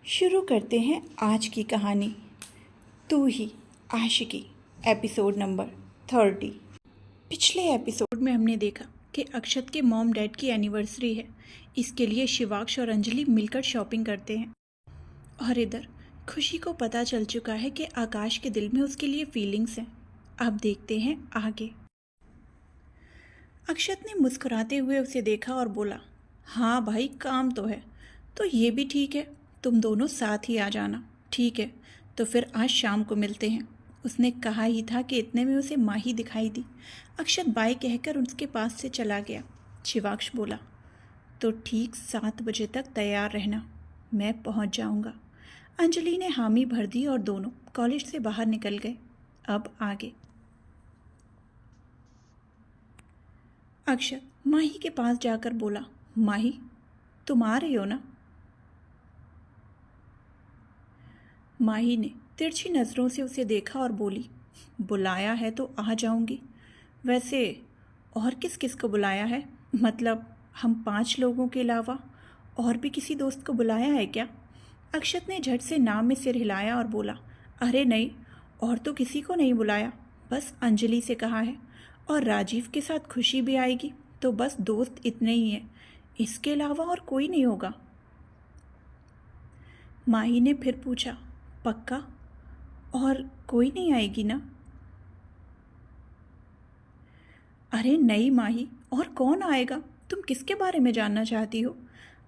शुरू करते हैं आज की कहानी। तू ही आशिकी, एपिसोड नंबर 30। पिछले एपिसोड में हमने देखा कि अक्षत के मॉम डैड की एनिवर्सरी है। इसके लिए शिवाक्ष और अंजलि मिलकर शॉपिंग करते हैं। और इधर खुशी को पता चल चुका है कि आकाश के दिल में उसके लिए फीलिंग्स हैं। अब देखते हैं आगे। अक्षत ने मुस्कुराते हुए उसे देखा और बोला, हाँ भाई, काम तो है, तो ये भी ठीक है, तुम दोनों साथ ही आ जाना। ठीक है, तो फिर आज शाम को मिलते हैं। उसने कहा ही था कि इतने में उसे माही दिखाई दी। अक्षत बाय कहकर उसके पास से चला गया। शिवाक्ष बोला, तो ठीक 7 बजे तक तैयार रहना, मैं पहुंच जाऊंगा। अंजलि ने हामी भर दी और दोनों कॉलेज से बाहर निकल गए। अब आगे। अक्षत माही के पास जाकर बोला, माही, तुम आ रही हो ना? माही ने तिरछी नज़रों से उसे देखा और बोली, बुलाया है तो आ जाऊंगी। वैसे और किस किस को बुलाया है? मतलब हम 5 लोगों के अलावा और भी किसी दोस्त को बुलाया है क्या? अक्षत ने झट से नाम में सिर हिलाया और बोला, अरे नहीं, और तो किसी को नहीं बुलाया, बस अंजलि से कहा है, और राजीव के साथ खुशी भी आएगी, तो बस दोस्त इतने ही हैं, इसके अलावा और कोई नहीं होगा। माही ने फिर पूछा, पक्का? और कोई नहीं आएगी ना? अरे नहीं माही, और कौन आएगा? तुम किसके बारे में जानना चाहती हो?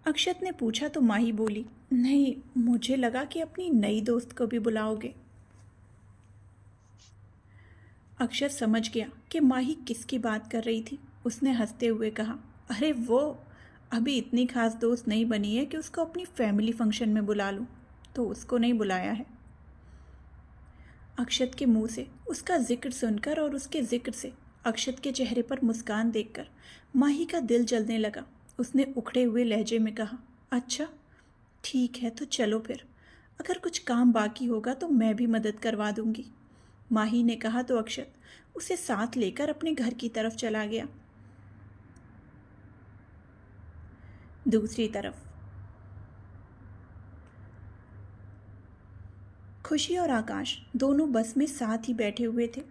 अक्षत ने पूछा तो माही बोली, नहीं, मुझे लगा कि अपनी नई दोस्त को भी बुलाओगे। अक्षत समझ गया कि माही किसकी बात कर रही थी। उसने हंसते हुए कहा, अरे वो अभी इतनी खास दोस्त नहीं बनी है कि उसको अपनी फैमिली फंक्शन में बुला लूं, तो उसको नहीं बुलाया है। अक्षत के मुंह से उसका जिक्र सुनकर और उसके जिक्र से अक्षत के चेहरे पर मुस्कान देखकर माही का दिल जलने लगा। उसने उखड़े हुए लहजे में कहा, अच्छा ठीक है, तो चलो फिर, अगर कुछ काम बाकी होगा तो मैं भी मदद करवा दूंगी। माही ने कहा तो अक्षत उसे साथ लेकर अपने घर की तरफ चला गया। दूसरी तरफ खुशी और आकाश दोनों बस में साथ ही बैठे हुए थे।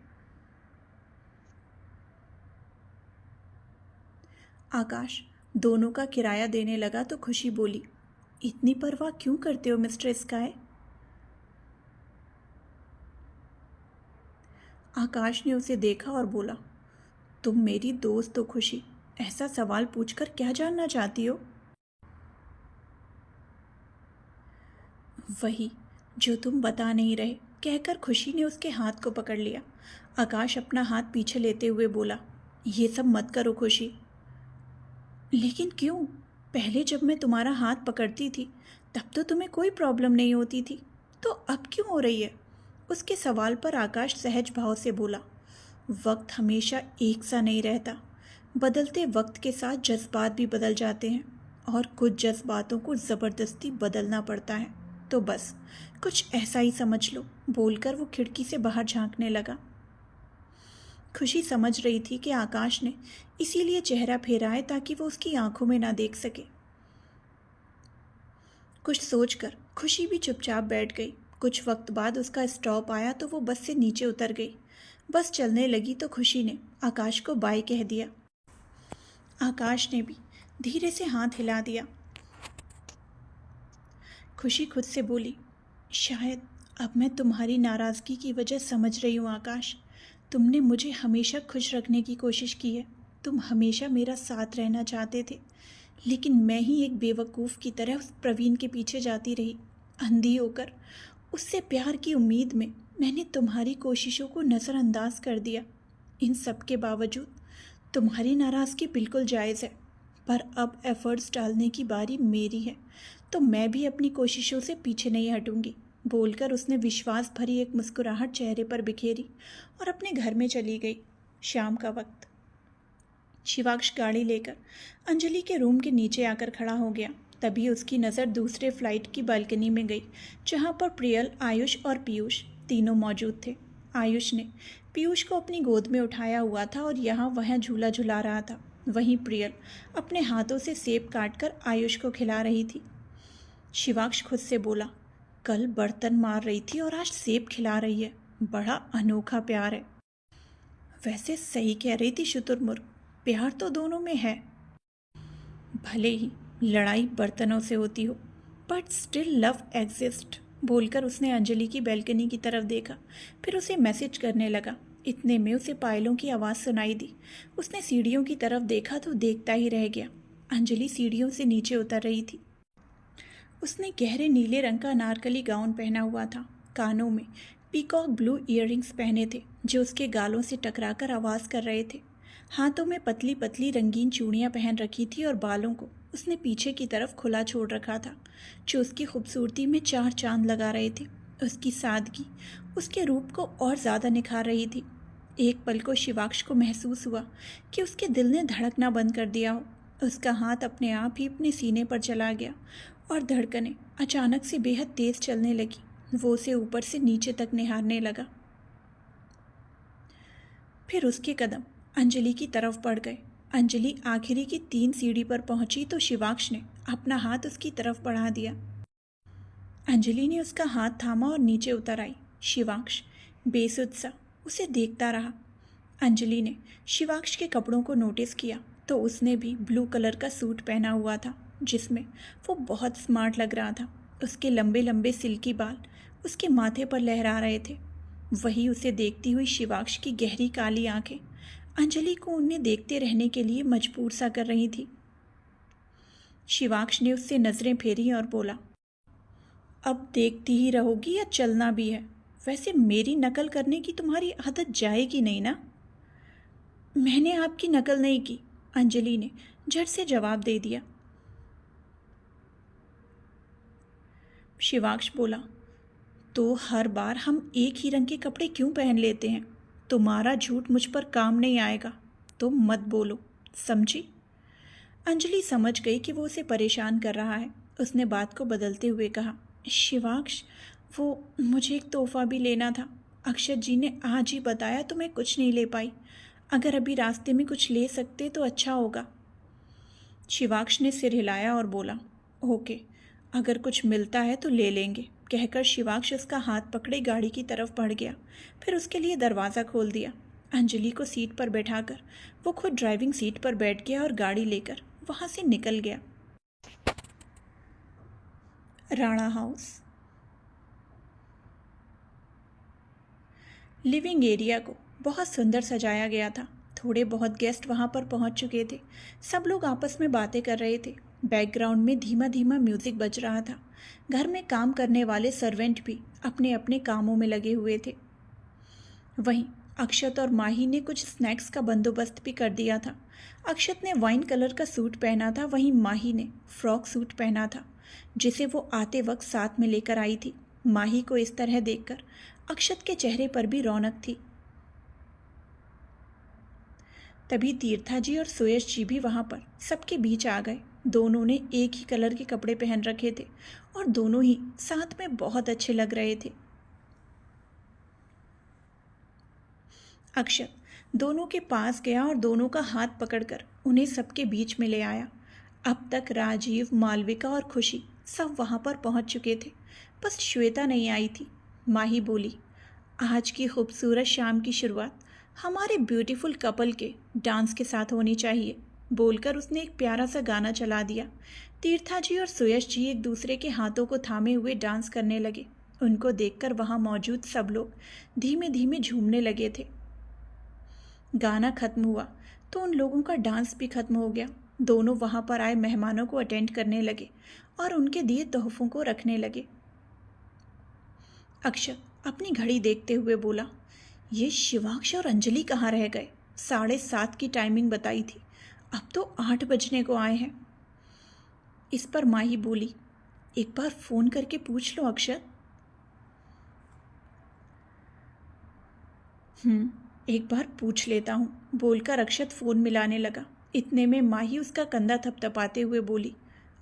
आकाश दोनों का किराया देने लगा तो खुशी बोली, इतनी परवाह क्यों करते हो मिस्टर स्काई? आकाश ने उसे देखा और बोला, तुम मेरी दोस्त हो खुशी, ऐसा सवाल पूछकर क्या जानना चाहती हो? वही जो तुम बता नहीं रहे, कहकर खुशी ने उसके हाथ को पकड़ लिया। आकाश अपना हाथ पीछे लेते हुए बोला, ये सब मत करो खुशी। लेकिन क्यों? पहले जब मैं तुम्हारा हाथ पकड़ती थी तब तो तुम्हें कोई प्रॉब्लम नहीं होती थी, तो अब क्यों हो रही है? उसके सवाल पर आकाश सहज भाव से बोला, वक्त हमेशा एक सा नहीं रहता, बदलते वक्त के साथ जज्बात भी बदल जाते हैं, और कुछ जज्बातों को ज़बरदस्ती बदलना पड़ता है, तो बस कुछ ऐसा ही समझ लो। बोलकर वो खिड़की से बाहर झांकने लगा। खुशी समझ रही थी कि आकाश ने इसीलिए चेहरा फेरा है ताकि वो उसकी आंखों में ना देख सके। कुछ सोचकर खुशी भी चुपचाप बैठ गई। कुछ वक्त बाद उसका स्टॉप आया तो वो बस से नीचे उतर गई। बस चलने लगी तो खुशी ने आकाश को बाय कह दिया। आकाश ने भी धीरे से हाथ हिला दिया। खुशी खुद से बोली, शायद अब मैं तुम्हारी नाराज़गी की वजह समझ रही हूँ आकाश। तुमने मुझे हमेशा खुश रखने की कोशिश की है, तुम हमेशा मेरा साथ रहना चाहते थे, लेकिन मैं ही एक बेवकूफ़ की तरह उस प्रवीण के पीछे जाती रही, अंधी होकर। उससे प्यार की उम्मीद में मैंने तुम्हारी कोशिशों को नज़रअंदाज कर दिया। इन सब के बावजूद तुम्हारी नाराज़गी बिल्कुल जायज़ है, पर अब एफ़र्ट्स डालने की बारी मेरी है, तो मैं भी अपनी कोशिशों से पीछे नहीं हटूंगी। बोलकर उसने विश्वास भरी एक मुस्कुराहट चेहरे पर बिखेरी और अपने घर में चली गई। शाम का वक्त। शिवाक्ष गाड़ी लेकर अंजलि के रूम के नीचे आकर खड़ा हो गया। तभी उसकी नज़र दूसरे फ्लाइट की बालकनी में गई, जहाँ पर प्रियल, आयुष और पीयूष तीनों मौजूद थे। आयुष ने पीयूष को अपनी गोद में उठाया हुआ था और यहाँ वहाँ झूला झुला रहा था। वहीं प्रियल अपने हाथों से सेब काटकर आयुष को खिला रही थी। शिवाक्ष खुद से बोला, कल बर्तन मार रही थी और आज सेब खिला रही है। बड़ा अनोखा प्यार है। वैसे सही कह रही थी शुतुरमुर्ग, प्यार तो दोनों में है। भले ही लड़ाई बर्तनों से होती हो, बट स्टिल लव एग्जिस्ट, बोलकर उसने अंजलि की बैल्कनी की तरफ देखा, फिर उसे मैसेज करने लगा। इतने में उसे पायलों की आवाज़ सुनाई दी। उसने सीढ़ियों की तरफ देखा तो देखता ही रह गया। अंजलि सीढ़ियों से नीचे उतर रही थी। उसने गहरे नीले रंग का अनारकली गाउन पहना हुआ था। कानों में पीकॉक ब्लू ईयररिंग्स पहने थे जो उसके गालों से टकराकर आवाज़ कर रहे थे। हाथों में पतली पतली रंगीन चूड़ियाँ पहन रखी थी और बालों को उसने पीछे की तरफ खुला छोड़ रखा था, जो उसकी खूबसूरती में चार चांद लगा रहे थे। उसकी सादगी उसके रूप को और ज़्यादा निखार रही थी। एक पल को शिवाक्ष को महसूस हुआ कि उसके दिल ने धड़कना बंद कर दिया हो। उसका हाथ अपने आप ही अपने सीने पर चला गया और धड़कनें अचानक से बेहद तेज़ चलने लगी। वो उसे ऊपर से नीचे तक निहारने लगा। फिर उसके कदम अंजलि की तरफ बढ़ गए। अंजलि आखिरी की 3 सीढ़ी पर पहुंची तो शिवाक्ष ने अपना हाथ उसकी तरफ बढ़ा दिया। अंजलि ने उसका हाथ थामा और नीचे उतर आई। शिवाक्ष बेसुध सा उसे देखता रहा। अंजलि ने शिवाक्ष के कपड़ों को नोटिस किया तो उसने भी ब्लू कलर का सूट पहना हुआ था, जिसमें वो बहुत स्मार्ट लग रहा था। उसके लंबे लंबे सिल्की बाल उसके माथे पर लहरा रहे थे। वही उसे देखती हुई शिवाक्ष की गहरी काली आंखें अंजलि को उन्हें देखते रहने के लिए मजबूर सा कर रही थी। शिवाक्ष ने उससे नज़रें फेरी और बोला, अब देखती ही रहोगी या चलना भी है? वैसे मेरी नकल करने की तुम्हारी आदत जाएगी नहीं ना? मैंने आपकी नकल नहीं की, अंजलि ने झट से जवाब दे दिया। शिवाक्ष बोला, तो हर बार हम एक ही रंग के कपड़े क्यों पहन लेते हैं? तुम्हारा झूठ मुझ पर काम नहीं आएगा, तो मत बोलो, समझी? अंजलि समझ गई कि वो उसे परेशान कर रहा है। उसने बात को बदलते हुए कहा, शिवाक्ष, वो मुझे एक तोहफा भी लेना था। अक्षत जी ने आज ही बताया तो मैं कुछ नहीं ले पाई। अगर अभी रास्ते में कुछ ले सकते तो अच्छा होगा। शिवाक्ष ने सिर हिलाया और बोला, ओके, अगर कुछ मिलता है तो ले लेंगे, कहकर शिवाक्ष उसका हाथ पकड़े गाड़ी की तरफ बढ़ गया। फिर उसके लिए दरवाज़ा खोल दिया। अंजलि को सीट पर बैठाकर वो खुद ड्राइविंग सीट पर बैठ गया और गाड़ी लेकर वहाँ से निकल गया। राणा हाउस। लिविंग एरिया को बहुत सुंदर सजाया गया था। थोड़े बहुत गेस्ट वहाँ पर पहुँच चुके थे। सब लोग आपस में बातें कर रहे थे। बैकग्राउंड में धीमा धीमा म्यूज़िक बज रहा था। घर में काम करने वाले सर्वेंट भी अपने अपने कामों में लगे हुए थे। वहीं अक्षत और माही ने कुछ स्नैक्स का बंदोबस्त भी कर दिया था। अक्षत ने वाइन कलर का सूट पहना था, वहीं माही ने फ्रॉक सूट पहना था, जिसे वो आते वक्त साथ में लेकर आई थी। माही को इस तरह देखकर अक्षत के चेहरे पर भी रौनक थी। तभी तीर्था जी और सुयश जी भी वहाँ पर सबके बीच आ गए। दोनों ने एक ही कलर के कपड़े पहन रखे थे और दोनों ही साथ में बहुत अच्छे लग रहे थे। अक्षत दोनों के पास गया और दोनों का हाथ पकड़कर उन्हें सबके बीच में ले आया। अब तक राजीव, मालविका और खुशी सब वहाँ पर पहुँच चुके थे, बस श्वेता नहीं आई थी। माही बोली, आज की खूबसूरत शाम की शुरुआत हमारे ब्यूटीफुल कपल के डांस के साथ होनी चाहिए, बोलकर उसने एक प्यारा सा गाना चला दिया। तीर्था जी और सुयश जी एक दूसरे के हाथों को थामे हुए डांस करने लगे। उनको देखकर वहाँ मौजूद सब लोग धीमे धीमे झूमने लगे थे। गाना खत्म हुआ तो उन लोगों का डांस भी खत्म हो गया। दोनों वहाँ पर आए मेहमानों को अटेंड करने लगे और उनके दिए तोहफों को रखने लगे। अक्षत अपनी घड़ी देखते हुए बोला, ये शिवाक्ष और अंजलि कहाँ रह गए? 7:30 की टाइमिंग बताई थी, अब तो 8 बजने को आए हैं। इस पर माही बोली, एक बार फ़ोन करके पूछ लो अक्षत। एक बार पूछ लेता हूँ, बोलकर अक्षत फ़ोन मिलाने लगा। इतने में माही उसका कंधा थपथपाते हुए बोली,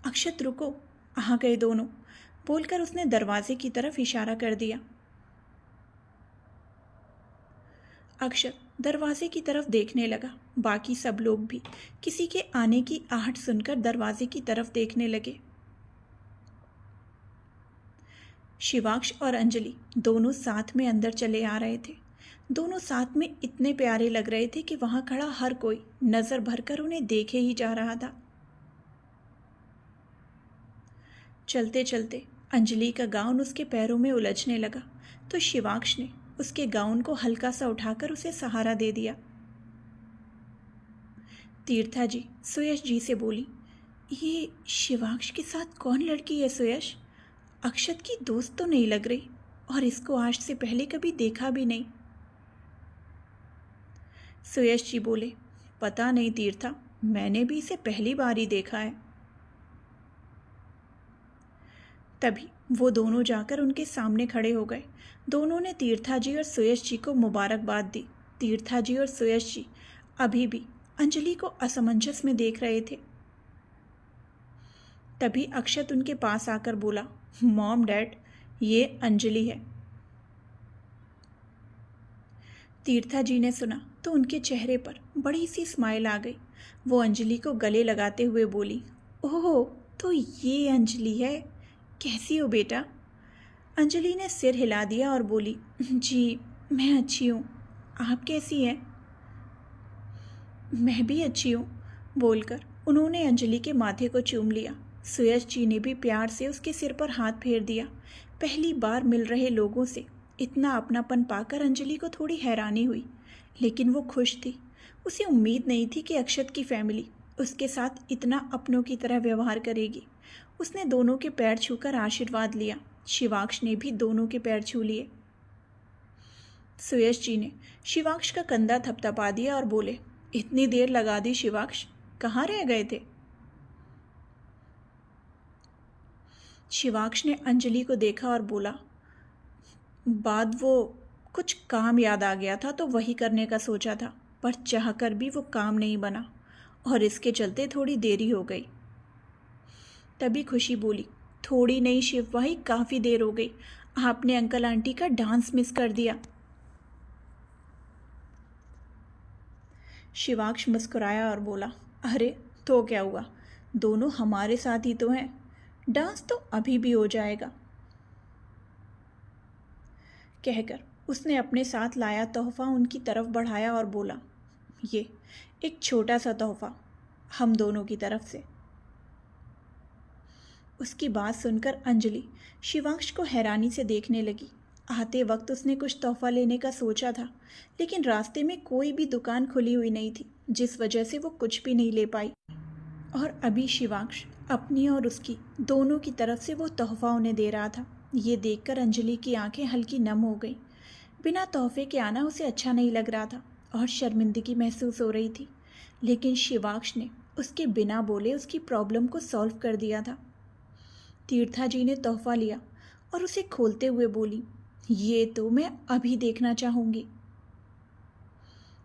अक्षत रुको, आ गए दोनों, बोलकर उसने दरवाजे की तरफ इशारा कर दिया। अक्षत दरवाजे की तरफ देखने लगा। बाकी सब लोग भी किसी के आने की आहट सुनकर दरवाजे की तरफ देखने लगे। शिवाक्ष और अंजलि दोनों साथ में अंदर चले आ रहे थे। दोनों साथ में इतने प्यारे लग रहे थे कि वहां खड़ा हर कोई नजर भरकर उन्हें देखे ही जा रहा था। चलते चलते अंजलि का गाउन उसके पैरों में उलझने लगा तो शिवाक्ष ने उसके गाउन को हल्का सा उठाकर उसे सहारा दे दिया। तीर्था जी सुयश जी से बोली, ये शिवाक्ष के साथ कौन लड़की है सुयश? अक्षत की दोस्त तो नहीं लग रही और इसको आज से पहले कभी देखा भी नहीं। सुयश जी बोले, पता नहीं तीर्था, मैंने भी इसे पहली बार ही देखा है। तभी वो दोनों जाकर उनके सामने खड़े हो गए। दोनों ने तीर्था जी और सुयश जी को मुबारकबाद दी। तीर्था जी और सुयश जी अभी भी अंजलि को असमंजस में देख रहे थे। तभी अक्षत उनके पास आकर बोला, मॉम डैड, ये अंजलि है। तीर्था जी ने सुना तो उनके चेहरे पर बड़ी सी स्माइल आ गई। वो अंजलि को गले लगाते हुए बोली, ओह तो ये अंजलि है, कैसी हो बेटा? अंजलि ने सिर हिला दिया और बोली, जी मैं अच्छी हूँ, आप कैसी हैं? मैं भी अच्छी हूँ, बोलकर उन्होंने अंजलि के माथे को चूम लिया। सुयश जी ने भी प्यार से उसके सिर पर हाथ फेर दिया। पहली बार मिल रहे लोगों से इतना अपनापन पाकर अंजलि को थोड़ी हैरानी हुई, लेकिन वो खुश थी। उसे उम्मीद नहीं थी कि अक्षत की फैमिली उसके साथ इतना अपनों की तरह व्यवहार करेगी। उसने दोनों के पैर छूकर आशीर्वाद लिया। शिवाक्ष ने भी दोनों के पैर छू लिए। सुयश जी ने शिवाक्ष का कंधा थपथपा दिया और बोले, इतनी देर लगा दी शिवाक्ष, कहाँ रह गए थे? शिवाक्ष ने अंजलि को देखा और बोला, बाद वो कुछ काम याद आ गया था तो वही करने का सोचा था, पर चाहकर भी वो काम नहीं बना और इसके चलते थोड़ी देरी हो गई। तभी खुशी बोली, थोड़ी नहीं शिव भाई, काफ़ी देर हो गई, आपने अंकल आंटी का डांस मिस कर दिया। शिवाक्ष मुस्कुराया और बोला, अरे तो क्या हुआ, दोनों हमारे साथ ही तो हैं, डांस तो अभी भी हो जाएगा। कहकर उसने अपने साथ लाया तोहफा उनकी तरफ बढ़ाया और बोला, ये एक छोटा सा तोहफा हम दोनों की तरफ से। उसकी बात सुनकर अंजलि शिवांश को हैरानी से देखने लगी। आते वक्त उसने कुछ तोहफा लेने का सोचा था, लेकिन रास्ते में कोई भी दुकान खुली हुई नहीं थी, जिस वजह से वो कुछ भी नहीं ले पाई। और अभी शिवांश अपनी और उसकी दोनों की तरफ से वो तोहफा उन्हें दे रहा था। ये देखकर अंजलि की आंखें हल्की नम हो गई। बिना तोहफे के आना उसे अच्छा नहीं लग रहा था और शर्मिंदगी महसूस हो रही थी, लेकिन शिवांश ने उसके बिना बोले उसकी प्रॉब्लम को सॉल्व कर दिया था। तीर्था जी ने तोहफा लिया और उसे खोलते हुए बोली, ये तो मैं अभी देखना चाहूँगी।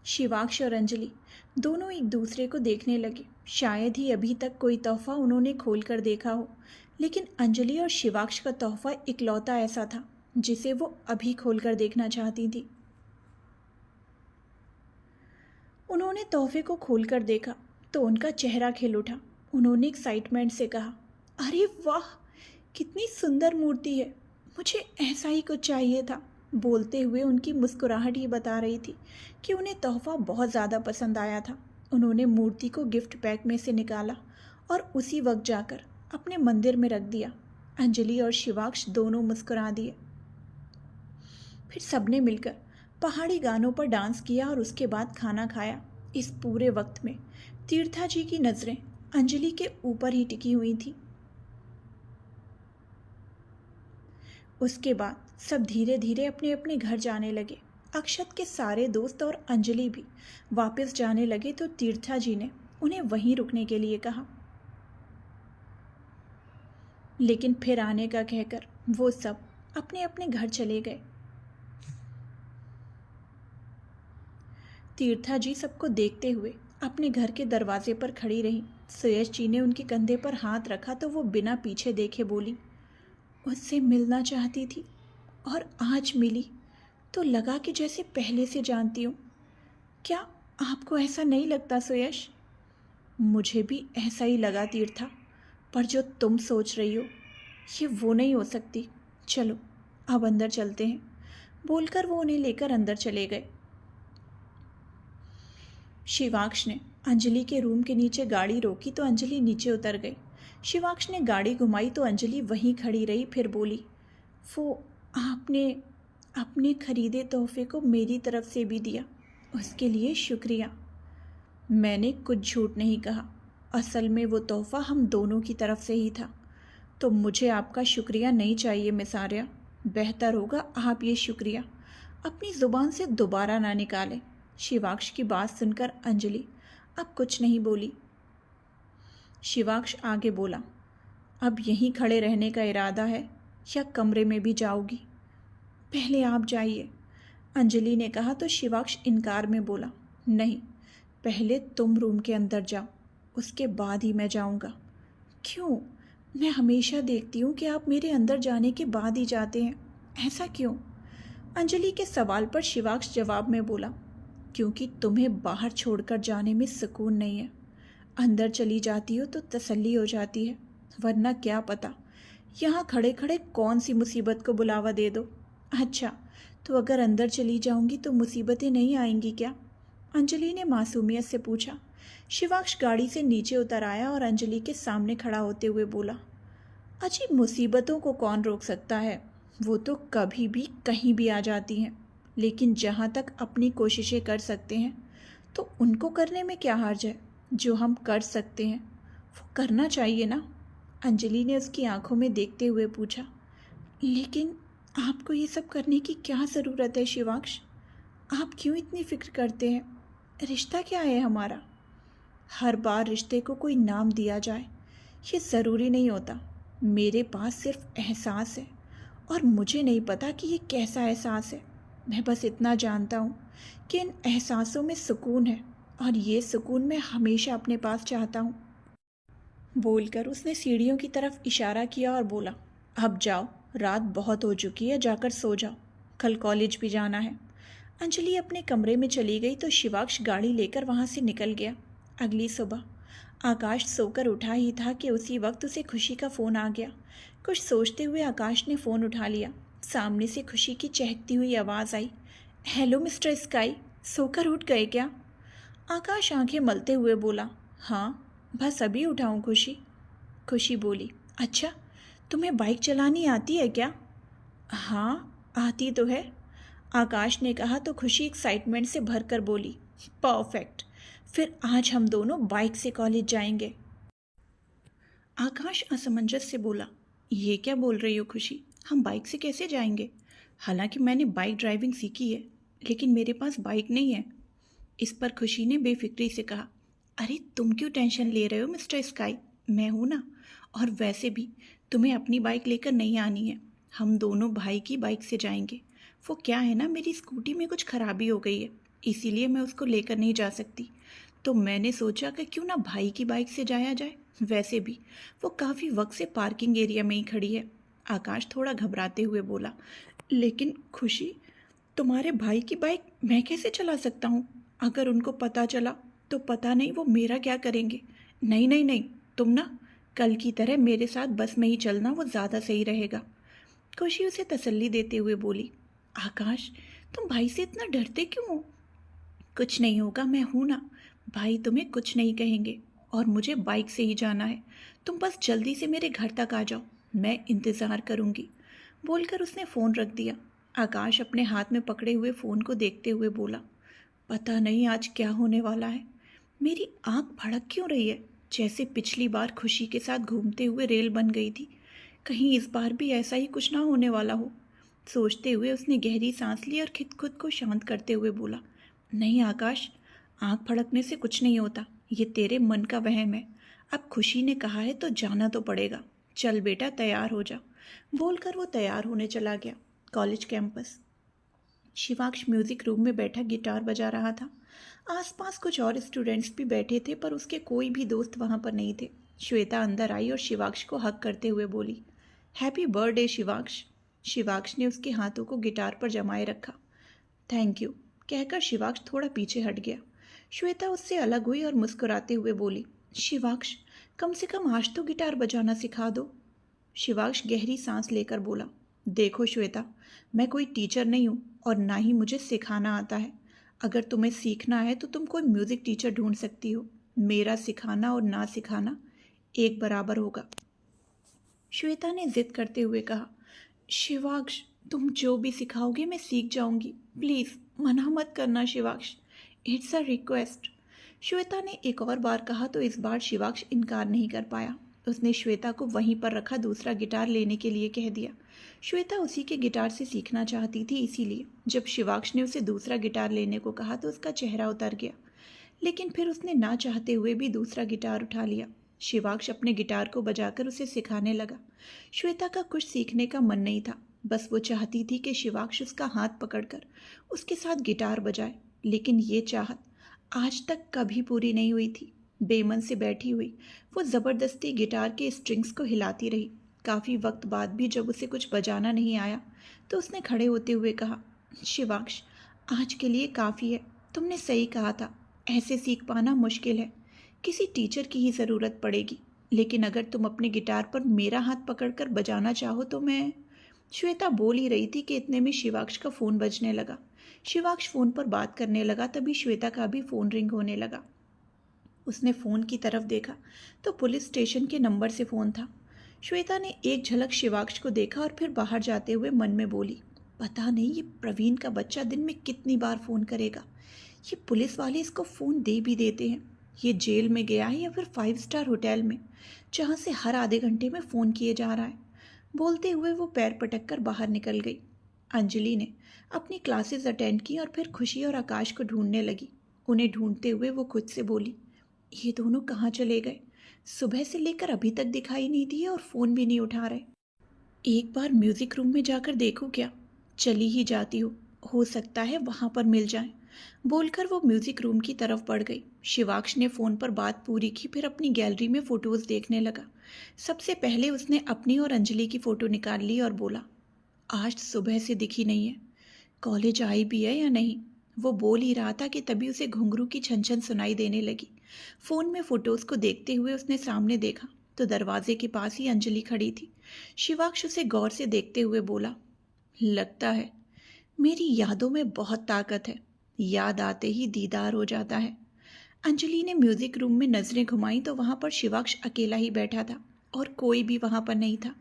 शिवांश और अंजलि दोनों एक दूसरे को देखने लगे। शायद ही अभी तक कोई तोहफा उन्होंने खोल कर देखा हो, लेकिन अंजलि और शिवांश का तोहफा इकलौता ऐसा था जिसे वो अभी खोलकर देखना चाहती थी। उन्होंने तोहफे को खोलकर देखा तो उनका चेहरा खिल उठा। उन्होंने एक्साइटमेंट से कहा, अरे वाह, कितनी सुंदर मूर्ति है, मुझे ऐसा ही कुछ चाहिए था। बोलते हुए उनकी मुस्कुराहट ही बता रही थी कि उन्हें तोहफा बहुत ज़्यादा पसंद आया था। उन्होंने मूर्ति को गिफ्ट पैक में से निकाला और उसी वक्त जाकर अपने मंदिर में रख दिया। अंजलि और शिवांश दोनों मुस्कुरा दिए। फिर सबने मिलकर पहाड़ी गानों पर डांस किया और उसके बाद खाना खाया। इस पूरे वक्त में तीर्था जी की नज़रें अंजलि के ऊपर ही टिकी हुई थी। उसके बाद सब धीरे धीरे अपने अपने घर जाने लगे। अक्षत के सारे दोस्त और अंजलि भी वापस जाने लगे तो तीर्था जी ने उन्हें वहीं रुकने के लिए कहा, लेकिन फिर आने का कहकर वो सब अपने अपने घर चले गए। तीर्था जी सबको देखते हुए अपने घर के दरवाजे पर खड़ी रही। सुयश जी ने उनके कंधे पर हाथ रखा तो वो बिना पीछे देखे बोली, उससे मिलना चाहती थी और आज मिली तो लगा कि जैसे पहले से जानती हूँ। क्या आपको ऐसा नहीं लगता सुयश? मुझे भी ऐसा ही लगा तीर्था, पर जो तुम सोच रही हो ये वो नहीं हो सकती चलो अब अंदर चलते हैं, बोलकर वो उन्हें लेकर अंदर चले गए। शिवाक्ष ने अंजलि के रूम के नीचे गाड़ी रोकी तो अंजलि नीचे उतर गई। शिवाक्ष ने गाड़ी घुमाई तो अंजलि वहीं खड़ी रही, फिर बोली, वो आपने अपने खरीदे तोहफे को मेरी तरफ से भी दिया, उसके लिए शुक्रिया। मैंने कुछ झूठ नहीं कहा, असल में वो तोहफा हम दोनों की तरफ से ही था। तो मुझे आपका शुक्रिया नहीं चाहिए मिस आर्या, बेहतर होगा आप ये शुक्रिया अपनी ज़ुबान से दोबारा ना निकालें। शिवाक्ष की बात सुनकर अंजलि अब कुछ नहीं बोली। शिवाक्ष आगे बोला, अब यहीं खड़े रहने का इरादा है या कमरे में भी जाओगी? पहले आप जाइए, अंजलि ने कहा तो शिवाक्ष इनकार में बोला, नहीं, पहले तुम रूम के अंदर जाओ, उसके बाद ही मैं जाऊंगा। क्यों? मैं हमेशा देखती हूँ कि आप मेरे अंदर जाने के बाद ही जाते हैं, ऐसा क्यों? अंजलि के सवाल पर शिवाक्ष जवाब में बोला, क्योंकि तुम्हें बाहर छोड़कर जाने में सुकून नहीं है। अंदर चली जाती हो तो तसल्ली हो जाती है, वरना क्या पता यहाँ खड़े खड़े कौन सी मुसीबत को बुलावा दे दो। अच्छा, तो अगर अंदर चली जाऊंगी तो मुसीबतें नहीं आएंगी क्या? अंजलि ने मासूमियत से पूछा। शिवाक्ष गाड़ी से नीचे उतर आया और अंजलि के सामने खड़ा होते हुए बोला, अजी मुसीबतों को कौन रोक सकता है, वो तो कभी भी कहीं भी आ जाती हैं, लेकिन जहाँ तक अपनी कोशिशें कर सकते हैं तो उनको करने में क्या हर्ज है। जो हम कर सकते हैं वो करना चाहिए ना? अंजलि ने उसकी आंखों में देखते हुए पूछा। लेकिन आपको ये सब करने की क्या ज़रूरत है शिवाक्ष? आप क्यों इतनी फिक्र करते हैं? रिश्ता क्या है हमारा? हर बार रिश्ते को कोई नाम दिया जाए ये ज़रूरी नहीं होता। मेरे पास सिर्फ एहसास है और मुझे नहीं पता कि ये कैसा एहसास है। मैं बस इतना जानता हूँ कि इन एहसासों में सुकून है और ये सुकून मैं हमेशा अपने पास चाहता हूँ। बोलकर उसने सीढ़ियों की तरफ इशारा किया और बोला, अब जाओ, रात बहुत हो चुकी है, जाकर सो जाओ, कल कॉलेज भी जाना है। अंजलि अपने कमरे में चली गई तो शिवाक्ष गाड़ी लेकर वहाँ से निकल गया। अगली सुबह आकाश सोकर उठा ही था कि उसी वक्त उसे खुशी का फ़ोन आ गया। कुछ सोचते हुए आकाश ने फ़ोन उठा लिया। सामने से खुशी की चहकती हुई आवाज़ आई, हेलो मिस्टर स्काई, सोकर उठ गए क्या? आकाश आंखें मलते हुए बोला, हाँ बस अभी उठाऊँ खुशी। खुशी बोली, अच्छा तुम्हें बाइक चलानी आती है क्या? हाँ आती तो है, आकाश ने कहा तो खुशी एक्साइटमेंट से भरकर बोली, परफेक्ट, फिर आज हम दोनों बाइक से कॉलेज जाएंगे। आकाश असमंजस से बोला, ये क्या बोल रही हो खुशी, हम बाइक से कैसे जाएंगे? हालांकि मैंने बाइक ड्राइविंग सीखी है, लेकिन मेरे पास बाइक नहीं है। इस पर खुशी ने बेफिक्री से कहा, अरे तुम क्यों टेंशन ले रहे हो मिस्टर स्काई, मैं हूँ ना, और वैसे भी तुम्हें अपनी बाइक लेकर नहीं आनी है, हम दोनों भाई की बाइक से जाएंगे। वो क्या है ना, मेरी स्कूटी में कुछ खराबी हो गई है, इसीलिए मैं उसको लेकर नहीं जा सकती, तो मैंने सोचा कि क्यों ना भाई की बाइक से जाया जाए। वैसे भी वो काफ़ी वक्त से पार्किंग एरिया में ही खड़ी है। आकाश थोड़ा घबराते हुए बोला, लेकिन खुशी, तुम्हारे भाई की बाइक मैं कैसे चला सकता हूँ? अगर उनको पता चला तो पता नहीं वो मेरा क्या करेंगे। नहीं नहीं नहीं, तुम ना कल की तरह मेरे साथ बस में ही चलना, वो ज़्यादा सही रहेगा। खुशी उसे तसल्ली देते हुए बोली, आकाश तुम भाई से इतना डरते क्यों हो? कुछ नहीं होगा, मैं हूँ ना, भाई तुम्हें कुछ नहीं कहेंगे, और मुझे बाइक से ही जाना है। तुम बस जल्दी से मेरे घर तक आ जाओ, मैं इंतज़ार करूँगी। बोलकर उसने फ़ोन रख दिया। आकाश अपने हाथ में पकड़े हुए फ़ोन को देखते हुए बोला, पता नहीं आज क्या होने वाला है। मेरी आँख भड़क क्यों रही है, जैसे पिछली बार खुशी के साथ घूमते हुए रेल बन गई थी। कहीं इस बार भी ऐसा ही कुछ ना होने वाला हो। सोचते हुए उसने गहरी सांस ली और खुद को शांत करते हुए बोला, नहीं आकाश, आँख फड़कने से कुछ नहीं होता, ये तेरे मन का वहम है। अब खुशी ने कहा है तो जाना तो पड़ेगा। चल बेटा तैयार हो जा। बोलकर वो तैयार होने चला गया। College campus. Shivaksh music room में बैठा गिटार बजा रहा था। आसपास कुछ और स्टूडेंट्स भी बैठे थे, पर उसके कोई भी दोस्त वहाँ पर नहीं थे। श्वेता अंदर आई और शिवाक्ष को हक करते हुए बोली, हैप्पी बर्थडे शिवाक्ष। शिवाक्ष ने उसके हाथों को गिटार पर जमाए रखा। थैंक यू कहकर शिवाक्ष थोड़ा पीछे हट गया। श्वेता उससे अलग हुई और मुस्कुराते हुए बोली, शिवाक्ष कम से कम आज तो गिटार बजाना सिखा दो। शिवाक्ष गहरी सांस लेकर बोला, देखो श्वेता, मैं कोई टीचर नहीं हूँ और ना ही मुझे सिखाना आता है। अगर तुम्हें सीखना है तो तुम कोई म्यूज़िक टीचर ढूंढ सकती हो। मेरा सिखाना और ना सिखाना एक बराबर होगा। श्वेता ने जिद करते हुए कहा, शिवाक्ष, तुम जो भी सिखाओगे मैं सीख जाऊंगी। प्लीज़ मना मत करना Shivaksh, it's a request. Shweta ने एक और बार कहा तो इस बार शिवाक्ष इनकार नहीं कर पाया। उसने श्वेता को वहीं पर रखा दूसरा गिटार लेने के लिए कह दिया। श्वेता उसी के गिटार से सीखना चाहती थी, इसीलिए जब शिवाक्ष ने उसे दूसरा गिटार लेने को कहा तो उसका चेहरा उतर गया। लेकिन फिर उसने ना चाहते हुए भी दूसरा गिटार उठा लिया। शिवाक्ष अपने गिटार को बजाकर उसे सिखाने लगा। श्वेता का कुछ सीखने का मन नहीं था, बस वो चाहती थी कि शिवाक्ष उसका हाथ पकड़कर उसके साथ गिटार बजाए। लेकिन ये चाहत आज तक कभी पूरी नहीं हुई थी। बेमन से बैठी हुई वो ज़बरदस्ती गिटार के स्ट्रिंग्स को हिलाती रही। काफ़ी वक्त बाद भी जब उसे कुछ बजाना नहीं आया तो उसने खड़े होते हुए कहा, शिवाक्ष, आज के लिए काफ़ी है। तुमने सही कहा था, ऐसे सीख पाना मुश्किल है। किसी टीचर की ही ज़रूरत पड़ेगी। लेकिन अगर तुम अपने गिटार पर मेरा हाथ पकड़कर बजाना चाहो तो मैं। श्वेता बोल ही रही थी कि इतने में शिवाक्ष का फ़ोन बजने लगा। शिवाक्ष फ़ोन पर बात करने लगा, तभी श्वेता का भी फ़ोन रिंग होने लगा। उसने फ़ोन की तरफ देखा तो पुलिस स्टेशन के नंबर से फ़ोन था। श्वेता ने एक झलक शिवाक्ष को देखा और फिर बाहर जाते हुए मन में बोली, पता नहीं ये प्रवीण का बच्चा दिन में कितनी बार फ़ोन करेगा। ये पुलिस वाले इसको फ़ोन दे भी देते हैं। ये जेल में गया है या फिर 5 स्टार होटल में, जहाँ से हर आधे घंटे में फ़ोन किए जा रहा है। बोलते हुए वो पैर पटक कर बाहर निकल गई। अंजलि ने अपनी क्लासेस अटेंड की और फिर खुशी और आकाश को ढूंढने लगी। उन्हें ढूंढते हुए वो खुद से बोली, ये दोनों कहाँ चले गए? सुबह से लेकर अभी तक दिखाई नहीं दिए और फ़ोन भी नहीं उठा रहे। एक बार म्यूज़िक रूम में जाकर देखूं क्या? चली ही जाती हो सकता है वहाँ पर मिल जाए। बोलकर वो म्यूज़िक रूम की तरफ बढ़ गई। शिवाक्ष ने फ़ोन पर बात पूरी की, फिर अपनी गैलरी में फ़ोटोज़ देखने लगा। सबसे पहले उसने अपनी और अंजलि की फ़ोटो निकाल ली और बोला, आज सुबह से दिखी नहीं है, कॉलेज आई भी है या नहीं। वो बोल ही रहा था कि तभी उसे घुंघरू की छन छन सुनाई देने लगी। फ़ोन में फ़ोटोज़ को देखते हुए उसने सामने देखा तो दरवाजे के पास ही अंजलि खड़ी थी। शिवाक्ष उसे गौर से देखते हुए बोला, लगता है मेरी यादों में बहुत ताकत है, याद आते ही दीदार हो जाता है। अंजलि ने म्यूज़िक रूम में नज़रें घुमाई तो वहाँ पर शिवाक्ष अकेला ही बैठा था और कोई भी वहाँ पर नहीं था।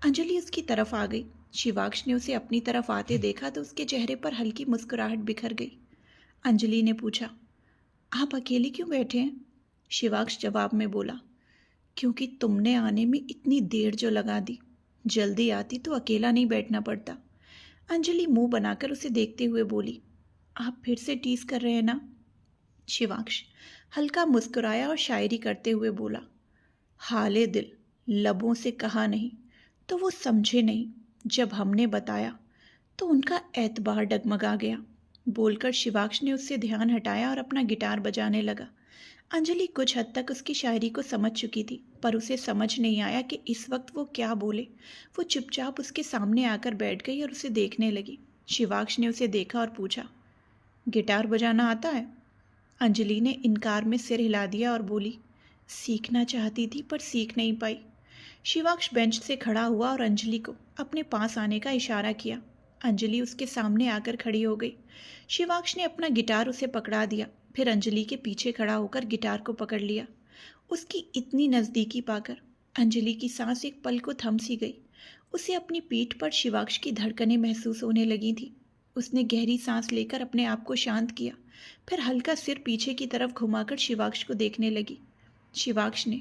अंजलि उसकी तरफ आ गई। शिवाक्ष ने उसे अपनी तरफ आते देखा तो उसके चेहरे पर हल्की मुस्कुराहट बिखर गई। अंजलि ने पूछा, आप अकेले क्यों बैठे हैं? शिवाक्ष जवाब में बोला, क्योंकि तुमने आने में इतनी देर जो लगा दी, जल्दी आती तो अकेला नहीं बैठना पड़ता। अंजलि मुंह बनाकर उसे देखते हुए बोली, आप फिर से टीज कर रहे हैं ना? शिवाक्ष हल्का मुस्कुराया और शायरी करते हुए बोला, हाले दिल लबों से कहा नहीं तो वो समझे नहीं, जब हमने बताया तो उनका एतबार डगमगा गया। बोलकर शिवाक्ष ने उससे ध्यान हटाया और अपना गिटार बजाने लगा। अंजलि कुछ हद तक उसकी शायरी को समझ चुकी थी, पर उसे समझ नहीं आया कि इस वक्त वो क्या बोले। वो चुपचाप उसके सामने आकर बैठ गई और उसे देखने लगी। शिवाक्ष ने उसे देखा और पूछा, गिटार बजाना आता है? अंजलि ने इनकार में सिर हिला दिया और बोली, सीखना चाहती थी पर सीख नहीं पाई। शिवाक्ष बेंच से खड़ा हुआ और अंजलि को अपने पास आने का इशारा किया। अंजलि उसके सामने आकर खड़ी हो गई। शिवाक्ष ने अपना गिटार उसे पकड़ा दिया, फिर अंजलि के पीछे खड़ा होकर गिटार को पकड़ लिया। उसकी इतनी नज़दीकी पाकर अंजलि की सांस एक पल को थम सी गई। उसे अपनी पीठ पर शिवाक्ष की धड़कनें महसूस होने लगी थी। उसने गहरी सांस लेकर अपने आप को शांत किया, फिर हल्का सिर पीछे की तरफ घुमाकर शिवाक्ष को देखने लगी। शिवाक्ष ने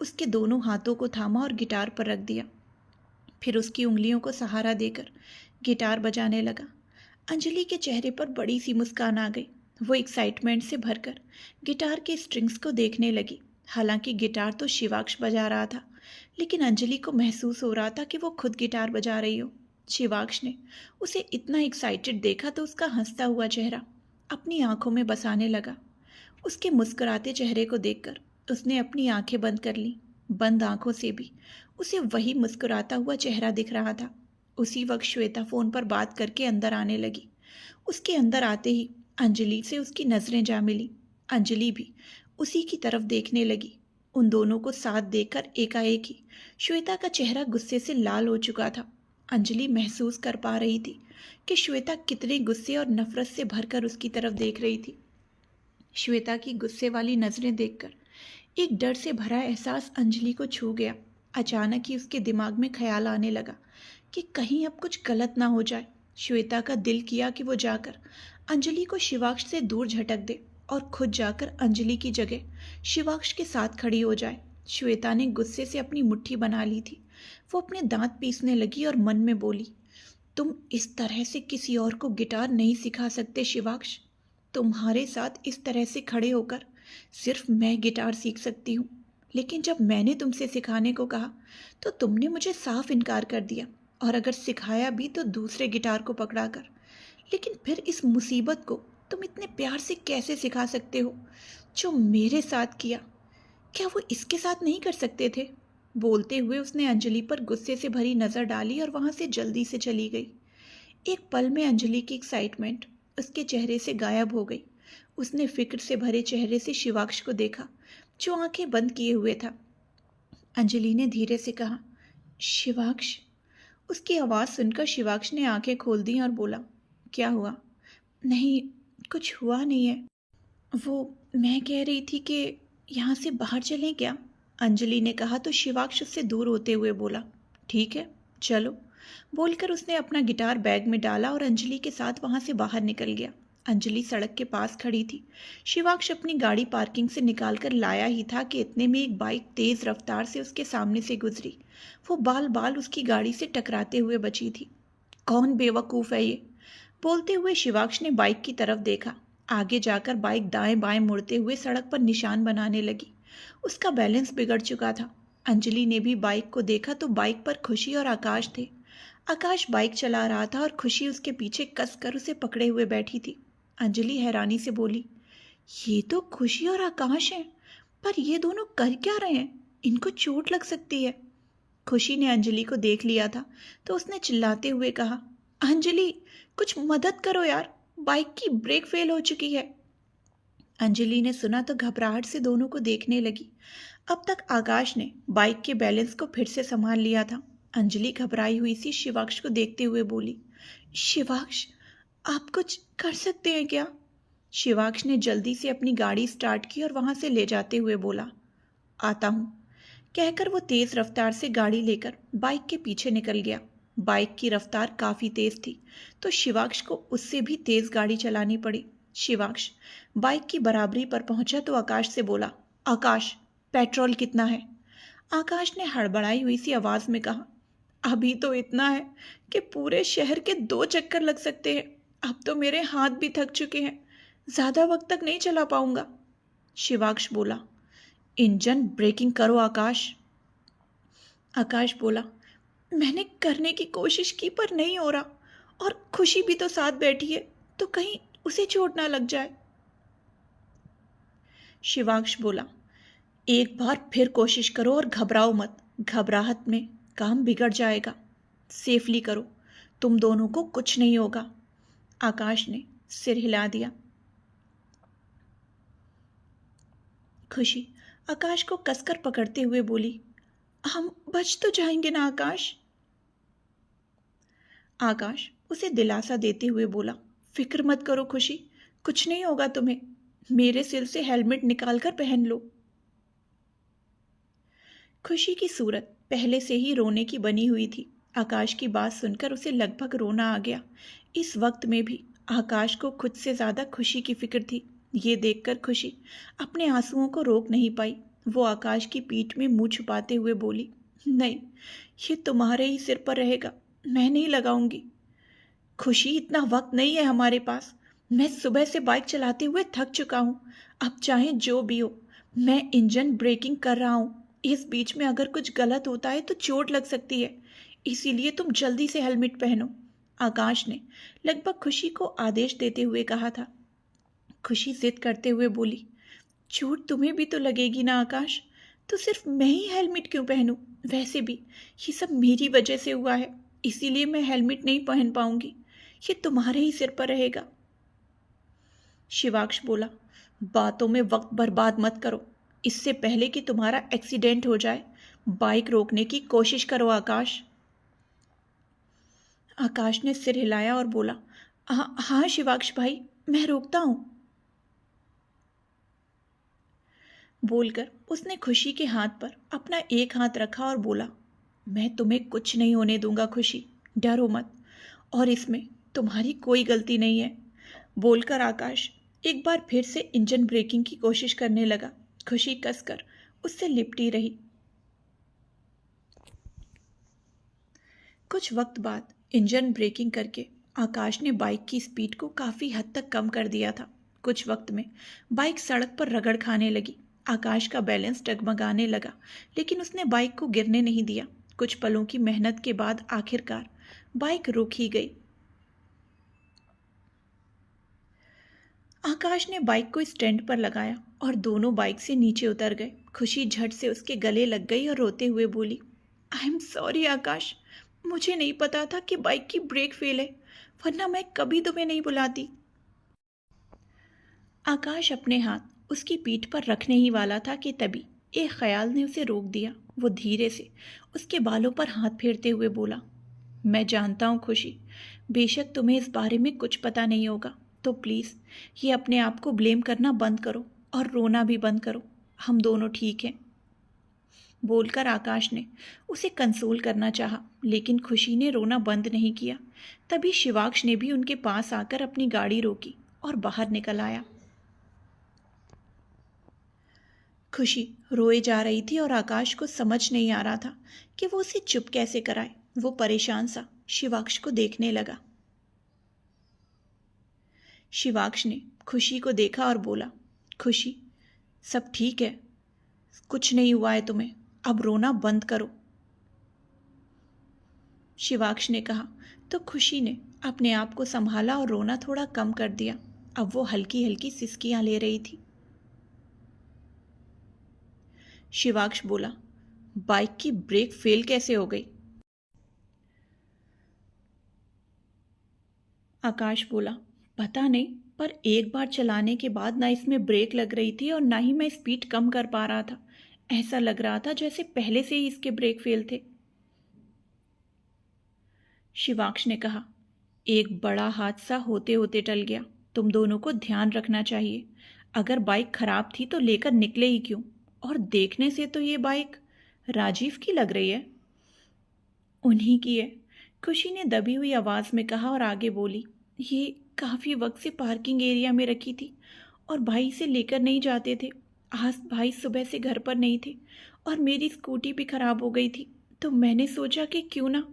उसके दोनों हाथों को थामा और गिटार पर रख दिया, फिर उसकी उंगलियों को सहारा देकर गिटार बजाने लगा। अंजलि के चेहरे पर बड़ी सी मुस्कान आ गई। वो एक्साइटमेंट से भरकर गिटार के स्ट्रिंग्स को देखने लगी। हालांकि गिटार तो शिवाक्ष बजा रहा था, लेकिन अंजलि को महसूस हो रहा था कि वो खुद गिटार बजा रही हो। शिवाक्ष ने उसे इतना एक्साइटेड देखा तो उसका हंसता हुआ चेहरा अपनी आंखों में बसाने लगा। उसके मुस्कुराते चेहरे को देखकर उसने अपनी आंखें बंद कर लीं। बंद आंखों से भी उसे वही मुस्कुराता हुआ चेहरा दिख रहा था। उसी वक्त श्वेता फ़ोन पर बात करके अंदर आने लगी। उसके अंदर आते ही अंजलि से उसकी नज़रें जा मिली। अंजलि भी उसी की तरफ देखने लगी। उन दोनों को साथ देखकर एकाएक ही श्वेता का चेहरा गुस्से से लाल हो चुका था। अंजलि महसूस कर पा रही थी कि श्वेता कितने गुस्से और नफरत से भरकर उसकी तरफ देख रही थी। श्वेता की गुस्से वाली नजरें देखकर एक डर से भरा एहसास अंजलि को छू गया। अचानक ही उसके दिमाग में ख्याल आने लगा कि कहीं अब कुछ गलत ना हो जाए। श्वेता का दिल किया कि वो जाकर अंजलि को शिवाक्ष से दूर झटक दे और खुद जाकर अंजलि की जगह शिवाक्ष के साथ खड़ी हो जाए। श्वेता ने गुस्से से अपनी मुट्ठी बना ली थी। वो अपने दांत पीसने लगी और मन में बोली, तुम इस तरह से किसी और को गिटार नहीं सिखा सकते शिवाक्ष। तुम्हारे साथ इस तरह से खड़े होकर सिर्फ मैं गिटार सीख सकती हूँ। लेकिन जब मैंने तुमसे सिखाने को कहा तो तुमने मुझे साफ इनकार कर दिया, और अगर सिखाया भी तो दूसरे गिटार को पकड़ा कर। लेकिन फिर इस मुसीबत को तुम इतने प्यार से कैसे सिखा सकते हो जो मेरे साथ किया? क्या वो इसके साथ नहीं कर सकते थे? बोलते हुए उसने अंजलि पर गुस्से से भरी नज़र डाली और वहाँ से जल्दी से चली गई। एक पल में अंजलि की एक्साइटमेंट उसके चेहरे से गायब हो गई। उसने फिक्र से भरे चेहरे से शिवाक्ष को देखा जो आंखें बंद किए हुए था। अंजलि ने धीरे से कहा, शिवाक्ष। उसकी आवाज़ सुनकर शिवाक्ष ने आंखें खोल दी और बोला, क्या हुआ? नहीं, कुछ हुआ नहीं है। वो मैं कह रही थी कि यहाँ से बाहर चलें क्या? अंजलि ने कहा तो शिवाक्ष उससे दूर होते हुए बोला, ठीक है चलो। बोलकर उसने अपना गिटार बैग में डाला और अंजलि के साथ वहाँ से बाहर निकल गया। अंजलि सड़क के पास खड़ी थी। शिवाक्ष अपनी गाड़ी पार्किंग से निकाल कर लाया ही था कि इतने में एक बाइक तेज रफ्तार से उसके सामने से गुजरी। वो बाल बाल उसकी गाड़ी से टकराते हुए बची थी। कौन बेवकूफ़ है ये? बोलते हुए शिवाक्ष ने बाइक की तरफ देखा। आगे जाकर बाइक दाएं बाएं मुड़ते हुए सड़क पर निशान बनाने लगी। उसका बैलेंस बिगड़ चुका था। अंजलि ने भी बाइक को देखा तो बाइक पर खुशी और आकाश थे। आकाश बाइक चला रहा था और खुशी उसके पीछे कसकर उसे पकड़े हुए बैठी थी। अंजलि हैरानी से बोली, ये तो खुशी और आकाश हैं, पर ये दोनों कर क्या रहे हैं? इनको चोट लग सकती है। खुशी ने अंजलि को देख लिया था तो उसने चिल्लाते हुए कहा, अंजलि कुछ मदद करो यार, बाइक की ब्रेक फेल हो चुकी है। अंजलि ने सुना तो घबराहट से दोनों को देखने लगी। अब तक आकाश ने बाइक के बैलेंस को फिर से संभाल लिया था। अंजलि घबराई हुई सी शिवाक्ष को देखते हुए बोली, शिवाक्ष आप कुछ कर सकते हैं क्या? शिवाक्ष ने जल्दी से अपनी गाड़ी स्टार्ट की और वहां से ले जाते हुए बोला, आता हूँ। कहकर वो तेज रफ्तार से गाड़ी लेकर बाइक के पीछे निकल गया। बाइक की रफ्तार काफ़ी तेज थी तो शिवाक्ष को उससे भी तेज गाड़ी चलानी पड़ी। शिवाक्ष बाइक की बराबरी पर पहुंचा तो आकाश से बोला, आकाश पेट्रोल कितना है? आकाश ने हड़बड़ाई हुई सी आवाज़ में कहा, अभी तो इतना है कि पूरे शहर के 2 चक्कर लग सकते हैं। अब तो मेरे हाथ भी थक चुके हैं, ज़्यादा वक्त तक नहीं चला पाऊंगा। शिवाक्ष बोला, इंजन ब्रेकिंग करो आकाश। आकाश बोला, मैंने करने की कोशिश की पर नहीं हो रहा, और खुशी भी तो साथ बैठी है, तो कहीं उसे चोट ना लग जाए। शिवाक्ष बोला, एक बार फिर कोशिश करो और घबराओ मत। घबराहट में काम बिगड़ जाएगा। सेफली करो, तुम दोनों को कुछ नहीं होगा। आकाश ने सिर हिला दिया। खुशी आकाश को कसकर पकड़ते हुए बोली, हम बच तो जाएंगे ना आकाश? आकाश उसे दिलासा देते हुए बोला, फिक्र मत करो खुशी, कुछ नहीं होगा तुम्हें। मेरे सिर से हेलमेट निकालकर पहन लो। खुशी की सूरत पहले से ही रोने की बनी हुई थी। आकाश की बात सुनकर उसे लगभग रोना आ गया। इस वक्त में भी आकाश को खुद से ज़्यादा खुशी की फिक्र थी। ये देखकर खुशी अपने आंसुओं को रोक नहीं पाई। वो आकाश की पीठ में मुंह छुपाते हुए बोली, नहीं, ये तुम्हारे ही सिर पर रहेगा, मैं नहीं लगाऊंगी। खुशी इतना वक्त नहीं है हमारे पास। मैं सुबह से बाइक चलाते हुए थक चुका हूँ। अब चाहे जो भी हो, मैं इंजन ब्रेकिंग कर रहा हूँ। इस बीच में अगर कुछ गलत होता है तो चोट लग सकती है, इसीलिए तुम जल्दी से हेलमेट पहनो। आकाश ने लगभग खुशी को आदेश देते हुए कहा था। खुशी जिद करते हुए बोली, चोट तुम्हें भी तो लगेगी ना आकाश, तो सिर्फ मैं ही हेलमेट क्यों पहनूं? वैसे भी ये सब मेरी वजह से हुआ है, इसीलिए मैं हेलमेट नहीं पहन पाऊंगी। ये तुम्हारे ही सिर पर रहेगा। शिवाक्ष बोला, बातों में वक्त बर्बाद मत करो। इससे पहले कि तुम्हारा एक्सीडेंट हो जाए, बाइक रोकने की कोशिश करो आकाश। आकाश ने सिर हिलाया और बोला, हाँ शिवाक्ष भाई, मैं रोकता हूँ। बोलकर उसने खुशी के हाथ पर अपना एक हाथ रखा और बोला, मैं तुम्हें कुछ नहीं होने दूंगा खुशी, डरो मत, और इसमें तुम्हारी कोई गलती नहीं है। बोलकर आकाश एक बार फिर से इंजन ब्रेकिंग की कोशिश करने लगा। खुशी कसकर उससे लिपटी रही। कुछ वक्त बाद इंजन ब्रेकिंग करके आकाश ने बाइक की स्पीड को काफ़ी हद तक कम कर दिया था। कुछ वक्त में बाइक सड़क पर रगड़ खाने लगी। आकाश का बैलेंस डगमगाने लगा, लेकिन उसने बाइक को गिरने नहीं दिया। कुछ पलों की मेहनत के बाद आखिरकार बाइक रुक ही गई। आकाश ने बाइक को स्टैंड पर लगाया और दोनों बाइक से नीचे उतर गए। खुशी झट से उसके गले लग गई और रोते हुए बोली, आई एम सॉरी आकाश, मुझे नहीं पता था कि बाइक की ब्रेक फेल है, वरना मैं कभी तुम्हें नहीं बुलाती। आकाश अपने हाथ उसकी पीठ पर रखने ही वाला था कि तभी एक ख्याल ने उसे रोक दिया। वो धीरे से उसके बालों पर हाथ फेरते हुए बोला, मैं जानता हूँ खुशी, बेशक तुम्हें इस बारे में कुछ पता नहीं होगा, तो प्लीज़ ये अपने आप को ब्लेम करना बंद करो और रोना भी बंद करो। हम दोनों ठीक हैं। बोलकर आकाश ने उसे कंसोल करना चाहा, लेकिन खुशी ने रोना बंद नहीं किया। तभी शिवाक्ष ने भी उनके पास आकर अपनी गाड़ी रोकी और बाहर निकल आया। खुशी रोए जा रही थी और आकाश को समझ नहीं आ रहा था कि वो उसे चुप कैसे कराए। वो परेशान सा शिवाक्ष को देखने लगा। शिवाक्ष ने खुशी को देखा और बोला, खुशी, सब ठीक है, कुछ नहीं हुआ है तुम्हें, अब रोना बंद करो। शिवाक्ष ने कहा तो खुशी ने अपने आप को संभाला और रोना थोड़ा कम कर दिया। अब वो हल्की हल्की सिसकियां ले रही थी। शिवाक्ष बोला, बाइक की ब्रेक फेल कैसे हो गई? आकाश बोला, पता नहीं, पर एक बार चलाने के बाद ना इसमें ब्रेक लग रही थी और ना ही मैं स्पीड कम कर पा रहा था। ऐसा लग रहा था जैसे पहले से ही इसके ब्रेक फेल थे। शिवाक्ष ने कहा, एक बड़ा हादसा होते होते टल गया, तुम दोनों को ध्यान रखना चाहिए। अगर बाइक खराब थी तो लेकर निकले ही क्यों? और देखने से तो ये बाइक राजीव की लग रही है। उन्हीं की है, खुशी ने दबी हुई आवाज़ में कहा और आगे बोली, ये काफ़ी वक्त से पार्किंग एरिया में रखी थी और भाई इसे लेकर नहीं जाते थे। आज भाई सुबह से घर पर नहीं थे और मेरी स्कूटी भी ख़राब हो गई थी, तो मैंने सोचा कि क्यों ना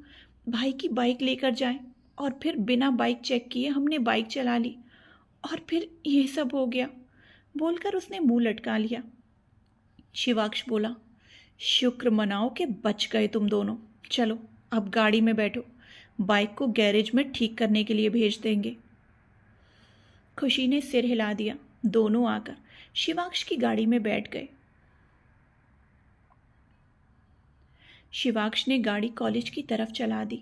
भाई की बाइक लेकर जाएं, और फिर बिना बाइक चेक किए हमने बाइक चला ली और फिर ये सब हो गया। बोलकर उसने मुंह लटका लिया। शिवाक्ष बोला, शुक्र मनाओ कि बच गए तुम दोनों। चलो अब गाड़ी में बैठो, बाइक को गैरेज में ठीक करने के लिए भेज देंगे। खुशी ने सिर हिला दिया। दोनों आकर शिवाक्ष की गाड़ी में बैठ गए। शिवाक्ष ने गाड़ी कॉलेज की तरफ चला दी।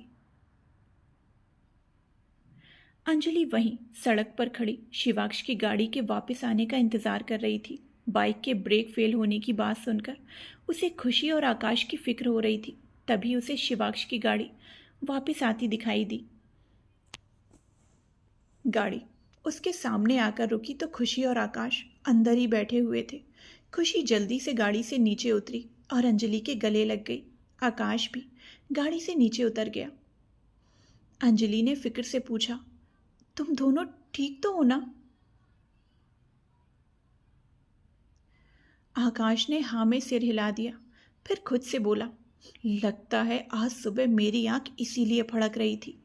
अंजलि वहीं सड़क पर खड़ी शिवाक्ष की गाड़ी के वापस आने का इंतजार कर रही थी। बाइक के ब्रेक फेल होने की बात सुनकर उसे खुशी और आकाश की फिक्र हो रही थी। तभी उसे शिवाक्ष की गाड़ी वापस आती दिखाई दी। गाड़ी उसके सामने आकर रुकी तो खुशी और आकाश अंदर ही बैठे हुए थे। खुशी जल्दी से गाड़ी से नीचे उतरी और अंजलि के गले लग गई। आकाश भी गाड़ी से नीचे उतर गया। अंजलि ने फिक्र से पूछा, तुम दोनों ठीक तो हो ना? आकाश ने हाँ में सिर हिला दिया, फिर खुद से बोला, लगता है आज सुबह मेरी आंख इसीलिए फड़क रही थी।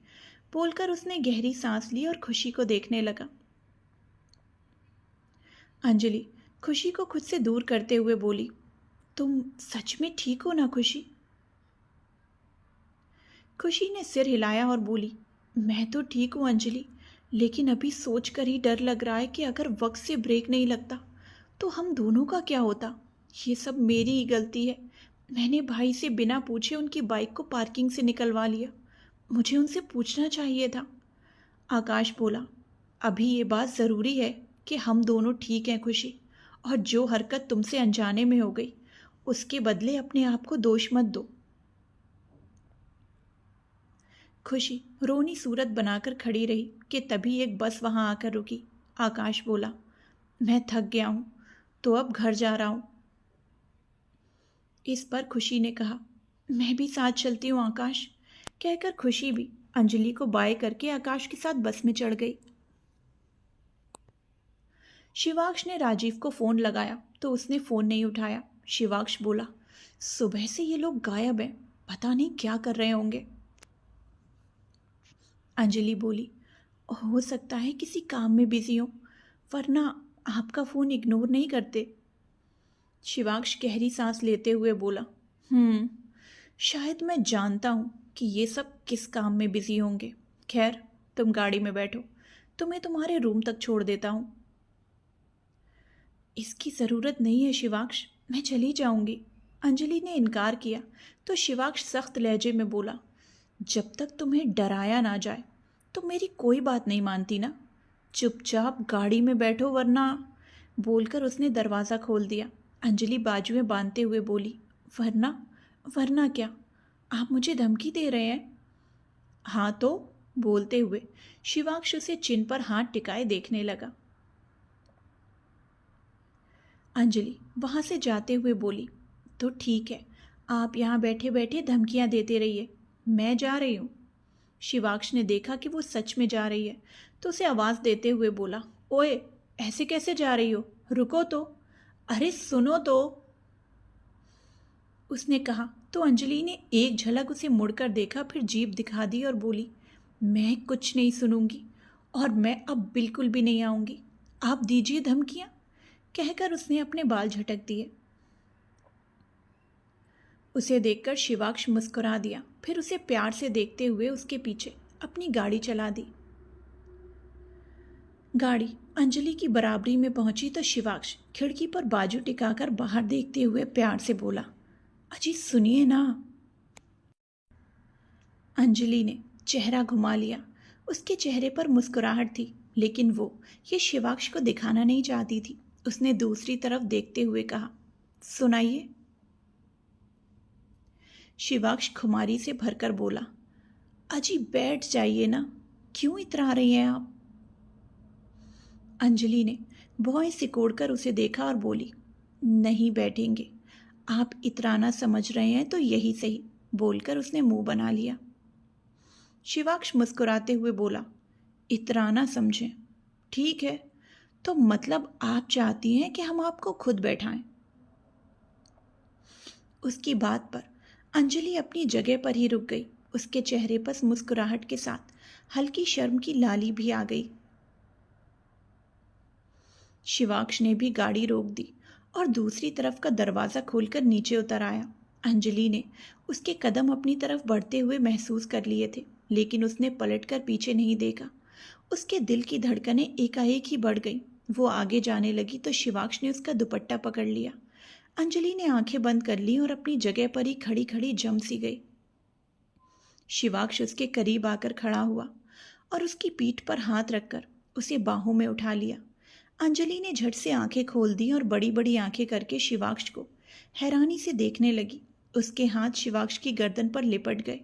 बोलकर उसने गहरी सांस ली और खुशी को देखने लगा। अंजलि खुशी को खुद से दूर करते हुए बोली, तुम सच में ठीक हो ना खुशी? खुशी ने सिर हिलाया और बोली, मैं तो ठीक हूँ अंजलि, लेकिन अभी सोचकर ही डर लग रहा है कि अगर वक्त से ब्रेक नहीं लगता तो हम दोनों का क्या होता। ये सब मेरी ही गलती है। मैंने भाई से बिना पूछे उनकी बाइक को पार्किंग से निकलवा लिया। मुझे उनसे पूछना चाहिए था। आकाश बोला, अभी ये बात ज़रूरी है कि हम दोनों ठीक हैं खुशी, और जो हरकत तुमसे अनजाने में हो गई उसके बदले अपने आप को दोष मत दो। खुशी रोनी सूरत बनाकर खड़ी रही कि तभी एक बस वहां आकर रुकी। आकाश बोला, मैं थक गया हूं, तो अब घर जा रहा हूं। इस पर खुशी ने कहा, मैं भी साथ चलती हूँ आकाश। कहकर खुशी भी अंजलि को बाय करके आकाश के साथ बस में चढ़ गई। शिवाक्ष ने राजीव को फोन लगाया तो उसने फोन नहीं उठाया। शिवाक्ष बोला, सुबह से ये लोग गायब हैं, पता नहीं क्या कर रहे होंगे। अंजलि बोली, हो सकता है किसी काम में बिजी हो, वरना आपका फोन इग्नोर नहीं करते। शिवाक्ष गहरी सांस लेते हुए बोला, शायद मैं जानता हूं कि ये सब किस काम में बिजी होंगे। खैर, तुम गाड़ी में बैठो, तुम्हें तुम्हारे रूम तक छोड़ देता हूं। इसकी ज़रूरत नहीं है शिवाक्ष, मैं चली जाऊंगी। अंजलि ने इनकार किया तो शिवाक्ष सख्त लहजे में बोला, जब तक तुम्हें डराया ना जाए तो मेरी कोई बात नहीं मानती ना। चुपचाप गाड़ी में बैठो वरना। बोलकर उसने दरवाज़ा खोल दिया। अंजलि बाजुएं बांधते हुए बोली, वरना? वरना क्या? आप मुझे धमकी दे रहे हैं? हाँ तो, बोलते हुए शिवाक्ष उसे चिन पर हाथ टिकाए देखने लगा। अंजलि वहां से जाते हुए बोली, तो ठीक है, आप यहाँ बैठे बैठे धमकियां देते रहिए, मैं जा रही हूँ। शिवाक्ष ने देखा कि वो सच में जा रही है तो उसे आवाज़ देते हुए बोला, ओए, ऐसे कैसे जा रही हो? रुको तो, अरे सुनो तो, उसने कहा। तो अंजलि ने एक झलक उसे मुड़कर देखा, फिर जीभ दिखा दी और बोली, मैं कुछ नहीं सुनूंगी और मैं अब बिल्कुल भी नहीं आऊंगी। आप दीजिए धमकियां। कहकर उसने अपने बाल झटक दिए। उसे देखकर शिवाक्ष मुस्कुरा दिया, फिर उसे प्यार से देखते हुए उसके पीछे अपनी गाड़ी चला दी। गाड़ी अंजलि की बराबरी में पहुंची तो शिवाक्ष खिड़की पर बाजू टिकाकर बाहर देखते हुए प्यार से बोला, अजी सुनिए ना। अंजलि ने चेहरा घुमा लिया। उसके चेहरे पर मुस्कुराहट थी, लेकिन वो ये शिवाक्ष को दिखाना नहीं चाहती थी। उसने दूसरी तरफ देखते हुए कहा, सुनाइए। शिवाक्ष खुमारी से भरकर बोला, अजी बैठ जाइए ना, क्यों इतरा रही हैं आप? अंजलि ने भौं सिकोड़कर उसे देखा और बोली, नहीं बैठेंगे, आप इतराना समझ रहे हैं तो यही सही। बोलकर उसने मुंह बना लिया। शिवाक्ष मुस्कुराते हुए बोला, इतराना समझें? ठीक है, तो मतलब आप चाहती हैं कि हम आपको खुद बैठाएं? उसकी बात पर अंजलि अपनी जगह पर ही रुक गई। उसके चेहरे पर मुस्कुराहट के साथ हल्की शर्म की लाली भी आ गई। शिवाक्ष ने भी गाड़ी रोक दी और दूसरी तरफ का दरवाज़ा खोलकर नीचे उतर आया। अंजलि ने उसके कदम अपनी तरफ बढ़ते हुए महसूस कर लिए थे, लेकिन उसने पलटकर पीछे नहीं देखा। उसके दिल की धड़कनें एकाएक ही बढ़ गईं। वो आगे जाने लगी तो शिवाक्ष ने उसका दुपट्टा पकड़ लिया। अंजलि ने आंखें बंद कर ली और अपनी जगह पर ही खड़ी खड़ी जम सी गई। शिवाक्ष उसके करीब आकर खड़ा हुआ और उसकी पीठ पर हाथ रखकर उसे बाहों में उठा लिया। अंजलि ने झट से आंखें खोल दी और बड़ी बड़ी आंखें करके शिवाक्ष को हैरानी से देखने लगी। उसके हाथ शिवाक्ष की गर्दन पर लिपट गए।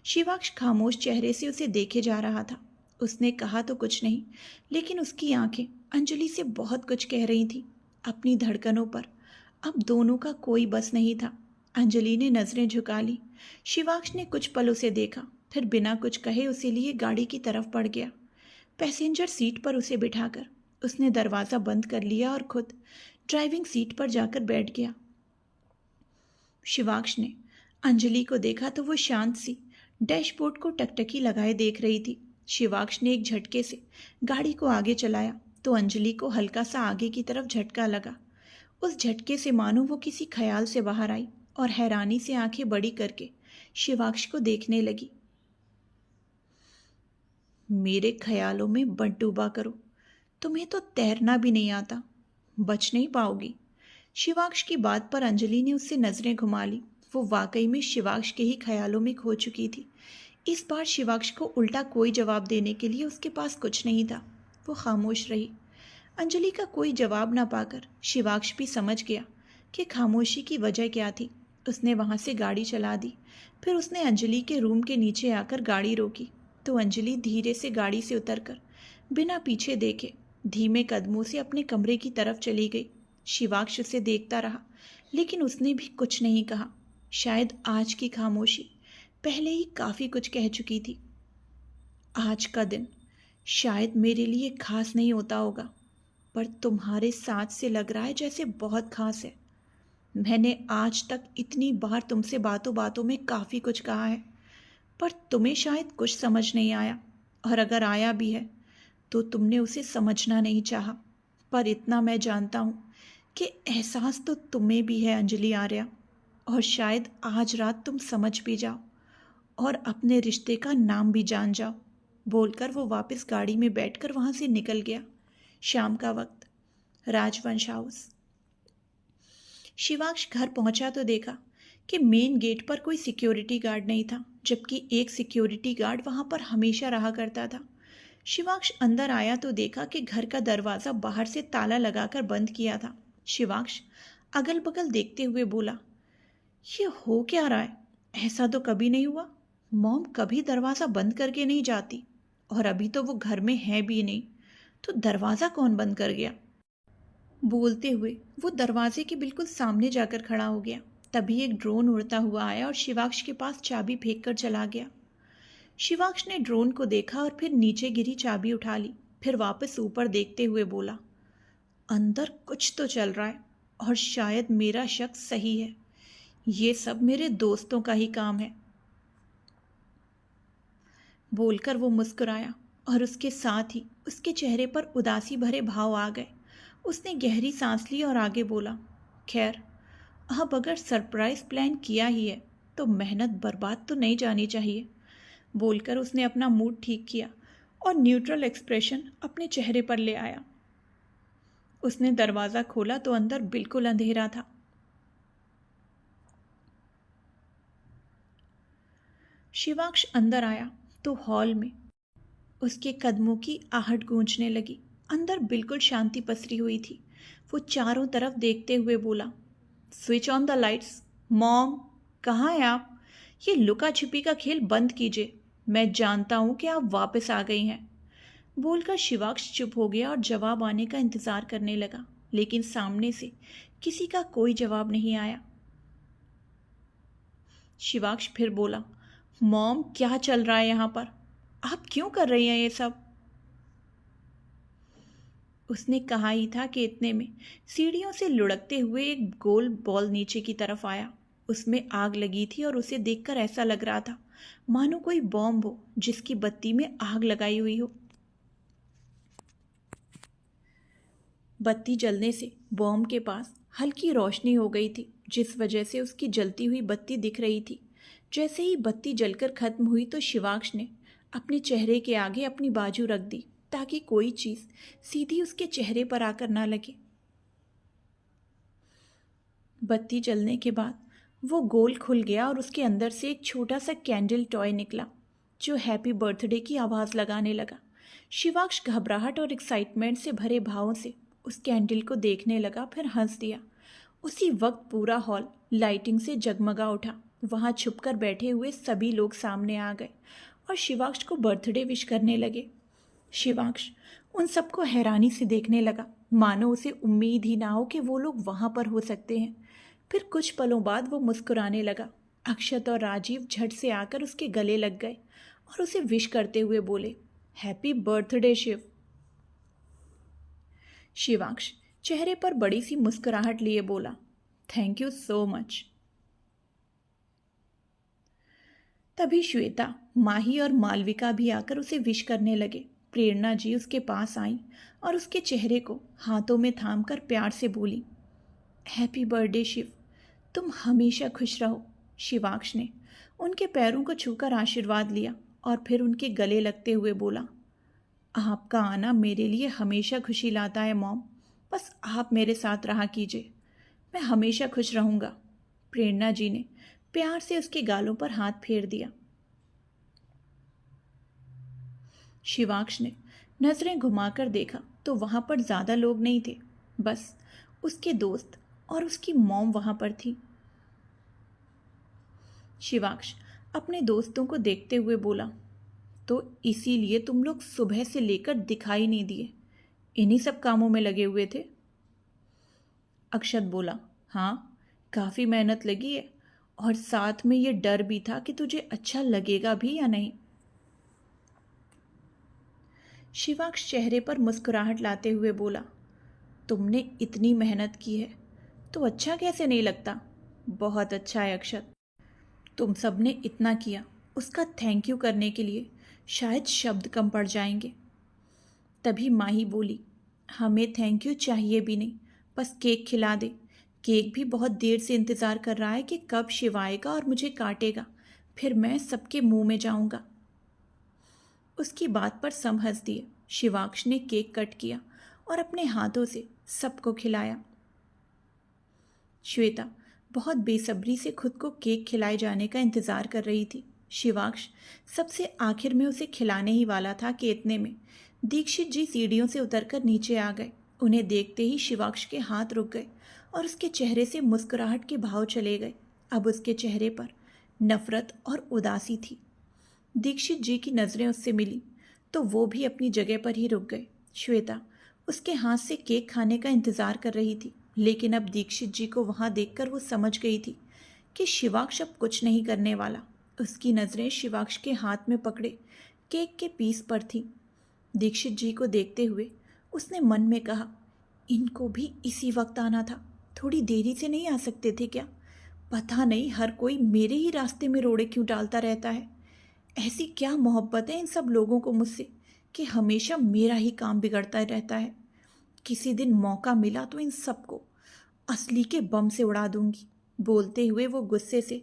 शिवाक्ष खामोश चेहरे से उसे देखे जा रहा था। उसने कहा तो कुछ नहीं, लेकिन उसकी आंखें अंजलि से बहुत कुछ कह रही थीं। अपनी धड़कनों पर अब दोनों का कोई बस नहीं था। अंजलि ने नजरें झुका ली। शिवाक्ष ने कुछ पल उसे देखा, फिर बिना कुछ कहे उसे लिए गाड़ी की तरफ बढ़ गया। पैसेंजर सीट पर उसे बिठाकर उसने दरवाज़ा बंद कर लिया और खुद ड्राइविंग सीट पर जाकर बैठ गया। शिवाक्ष ने अंजलि को देखा तो वो शांत सी डैशबोर्ड को टकटकी लगाए देख रही थी। शिवाक्ष ने एक झटके से गाड़ी को आगे चलाया तो अंजलि को हल्का सा आगे की तरफ झटका लगा। उस झटके से मानो वो किसी ख्याल से बाहर आई और हैरानी से आंखें बड़ी करके शिवाक्ष को देखने लगी। मेरे ख्यालों में मत डूबा करो, तुम्हें तो तैरना भी नहीं आता, बच नहीं पाओगी। शिवाक्ष की बात पर अंजलि ने उससे नजरें घुमा ली। वो वाकई में शिवाक्ष के ही ख्यालों में खो चुकी थी। इस बार शिवाक्ष को उल्टा कोई जवाब देने के लिए उसके पास कुछ नहीं था। वो खामोश रही। अंजलि का कोई जवाब ना पाकर शिवाक्ष भी समझ गया कि खामोशी की वजह क्या थी। उसने वहाँ से गाड़ी चला दी। फिर उसने अंजलि के रूम के नीचे आकर गाड़ी रोकी तो अंजलि धीरे से गाड़ी से उतरकर बिना पीछे देखे धीमे कदमों से अपने कमरे की तरफ चली गई। शिवाक्ष उसे देखता रहा, लेकिन उसने भी कुछ नहीं कहा। शायद आज की खामोशी पहले ही काफ़ी कुछ कह चुकी थी। आज का दिन शायद मेरे लिए खास नहीं होता होगा, पर तुम्हारे साथ से लग रहा है जैसे बहुत खास है। मैंने आज तक इतनी बार तुमसे बातों बातों में काफ़ी कुछ कहा है, पर तुम्हें शायद कुछ समझ नहीं आया, और अगर आया भी है तो तुमने उसे समझना नहीं चाहा। पर इतना मैं जानता हूँ कि एहसास तो तुम्हें भी है अंजलि आर्या, और शायद आज रात तुम समझ भी जाओ और अपने रिश्ते का नाम भी जान जाओ। बोलकर वो वापस गाड़ी में बैठकर वहाँ से निकल गया। शाम का वक्त, राजवंश हाउस। शिवाक्ष घर पहुंचा तो देखा कि मेन गेट पर कोई सिक्योरिटी गार्ड नहीं था, जबकि एक सिक्योरिटी गार्ड वहां पर हमेशा रहा करता था। शिवाक्ष अंदर आया तो देखा कि घर का दरवाज़ा बाहर से ताला लगाकर बंद किया था। शिवाक्ष अगल बगल देखते हुए बोला, ये हो क्या रहा है? ऐसा तो कभी नहीं हुआ। मॉम कभी दरवाज़ा बंद करके नहीं जाती, और अभी तो वो घर में है भी नहीं, तो दरवाज़ा कौन बंद कर गया? बोलते हुए वो दरवाजे के बिल्कुल सामने जाकर खड़ा हो गया। तभी एक ड्रोन उड़ता हुआ आया और शिवाक्ष के पास चाबी फेंक कर चला गया। शिवाक्ष ने ड्रोन को देखा और फिर नीचे गिरी चाबी उठा ली। फिर वापस ऊपर देखते हुए बोला, अंदर कुछ तो चल रहा है, और शायद मेरा शक सही है। ये सब मेरे दोस्तों का ही काम है। बोलकर वो मुस्कुराया, और उसके साथ ही उसके चेहरे पर उदासी भरे भाव आ गए। उसने गहरी सांस ली और आगे बोला, खैर, अब अगर सरप्राइज प्लान किया ही है तो मेहनत बर्बाद तो नहीं जानी चाहिए। बोलकर उसने अपना मूड ठीक किया और न्यूट्रल एक्सप्रेशन अपने चेहरे पर ले आया। उसने दरवाज़ा खोला तो अंदर बिल्कुल अंधेरा था। शिवाक्ष अंदर आया तो हॉल में उसके कदमों की आहट गूंजने लगी। अंदर बिल्कुल शांति पसरी हुई थी। वो चारों तरफ देखते हुए बोला, switch on the lights. Mom, कहाँ हैं आप? ये लुका छिपी का खेल बंद कीजिए। मैं जानता हूँ कि आप वापस आ गई हैं। बोलकर शिवाक्ष चुप हो गया और जवाब आने का इंतज़ार करने लगा, लेकिन सामने से किसी का कोई जवाब नहीं आया। शिवाक्ष फिर बोला, मॉम, क्या चल रहा है यहाँ पर? आप क्यों कर रही हैं ये सब? उसने कहा ही था कि इतने में सीढ़ियों से लुढ़कते हुए एक गोल बॉल नीचे की तरफ आया। उसमें आग लगी थी और उसे देखकर ऐसा लग रहा था मानो कोई बॉम्ब हो जिसकी बत्ती में आग लगाई हुई हो। बत्ती जलने से बॉम्ब के पास हल्की रोशनी हो गई थी, जिस वजह से उसकी जलती हुई बत्ती दिख रही थी। जैसे ही बत्ती जलकर खत्म हुई तो शिवाक्ष ने अपने चेहरे के आगे अपनी बाजू रख दी ताकि कोई चीज़ सीधी उसके चेहरे पर आकर ना लगे। बत्ती जलने के बाद वो गोल खुल गया और उसके अंदर से एक छोटा सा कैंडल टॉय निकला जो हैप्पी बर्थडे की आवाज़ लगाने लगा। शिवाक्ष घबराहट और एक्साइटमेंट से भरे भावों से उस कैंडल को देखने लगा, फिर हंस दिया। उसी वक्त पूरा हॉल लाइटिंग से जगमगा उठा। वहाँ छुपकर बैठे हुए सभी लोग सामने आ गए और शिवाक्ष को बर्थडे विश करने लगे। शिवाक्ष उन सबको हैरानी से देखने लगा, मानो उसे उम्मीद ही ना हो कि वो लोग वहाँ पर हो सकते हैं। फिर कुछ पलों बाद वो मुस्कुराने लगा। अक्षत और राजीव झट से आकर उसके गले लग गए और उसे विश करते हुए बोले, हैप्पी बर्थडे शिव। शिवाक्ष चेहरे पर बड़ी सी मुस्कुराहट लिए बोला, थैंक यू सो मच। तभी श्वेता, माही और मालविका भी आकर उसे विश करने लगे। प्रेरणा जी उसके पास आई और उसके चेहरे को हाथों में थामकर प्यार से बोली, हैप्पी बर्थडे शिव, तुम हमेशा खुश रहो। शिवाक्ष ने उनके पैरों को छूकर आशीर्वाद लिया और फिर उनके गले लगते हुए बोला, आपका आना मेरे लिए हमेशा खुशी लाता है मॉम, बस आप मेरे साथ रहा कीजिए, मैं हमेशा खुश रहूँगा। प्रेरणा जी ने प्यार से उसके गालों पर हाथ फेर दिया। शिवाक्ष ने नजरें घुमाकर देखा तो वहां पर ज़्यादा लोग नहीं थे, बस उसके दोस्त और उसकी मॉम वहां पर थी। शिवाक्ष अपने दोस्तों को देखते हुए बोला, तो इसीलिए तुम लोग सुबह से लेकर दिखाई नहीं दिए, इन्हीं सब कामों में लगे हुए थे। अक्षत बोला, हाँ, काफ़ी मेहनत लगी है और साथ में ये डर भी था कि तुझे अच्छा लगेगा भी या नहीं। शिवाक्ष चेहरे पर मुस्कुराहट लाते हुए बोला, तुमने इतनी मेहनत की है तो अच्छा कैसे नहीं लगता। बहुत अच्छा है अक्षत, तुम सबने इतना किया, उसका थैंक यू करने के लिए शायद शब्द कम पड़ जाएंगे। तभी माही बोली, हमें थैंक यू चाहिए भी नहीं, बस केक खिला दे। केक भी बहुत देर से इंतज़ार कर रहा है कि कब शिव आएगा और मुझे काटेगा, फिर मैं सबके मुंह में जाऊंगा। उसकी बात पर सम हंस दिए। शिवाक्ष ने केक कट किया और अपने हाथों से सबको खिलाया। श्वेता बहुत बेसब्री से खुद को केक खिलाए जाने का इंतज़ार कर रही थी। शिवाक्ष सबसे आखिर में उसे खिलाने ही वाला था कि इतने में दीक्षित जी सीढ़ियों से उतरकर नीचे आ गए। उन्हें देखते ही शिवाक्ष के हाथ रुक गए और उसके चेहरे से मुस्कुराहट के भाव चले गए। अब उसके चेहरे पर नफरत और उदासी थी। दीक्षित जी की नज़रें उससे मिली तो वो भी अपनी जगह पर ही रुक गए। श्वेता उसके हाथ से केक खाने का इंतज़ार कर रही थी, लेकिन अब दीक्षित जी को वहाँ देखकर वो समझ गई थी कि शिवाक्ष अब कुछ नहीं करने वाला। उसकी नज़रें शिवाक्ष के हाथ में पकड़े केक के पीस पर थीं। दीक्षित जी को देखते हुए उसने मन में कहा, इनको भी इसी वक्त आना था, थोड़ी देरी से नहीं आ सकते थे क्या। पता नहीं हर कोई मेरे ही रास्ते में रोड़े क्यों डालता रहता है। ऐसी क्या मोहब्बत है इन सब लोगों को मुझसे कि हमेशा मेरा ही काम बिगड़ता रहता है। किसी दिन मौका मिला तो इन सबको असली के बम से उड़ा दूंगी। बोलते हुए वो गुस्से से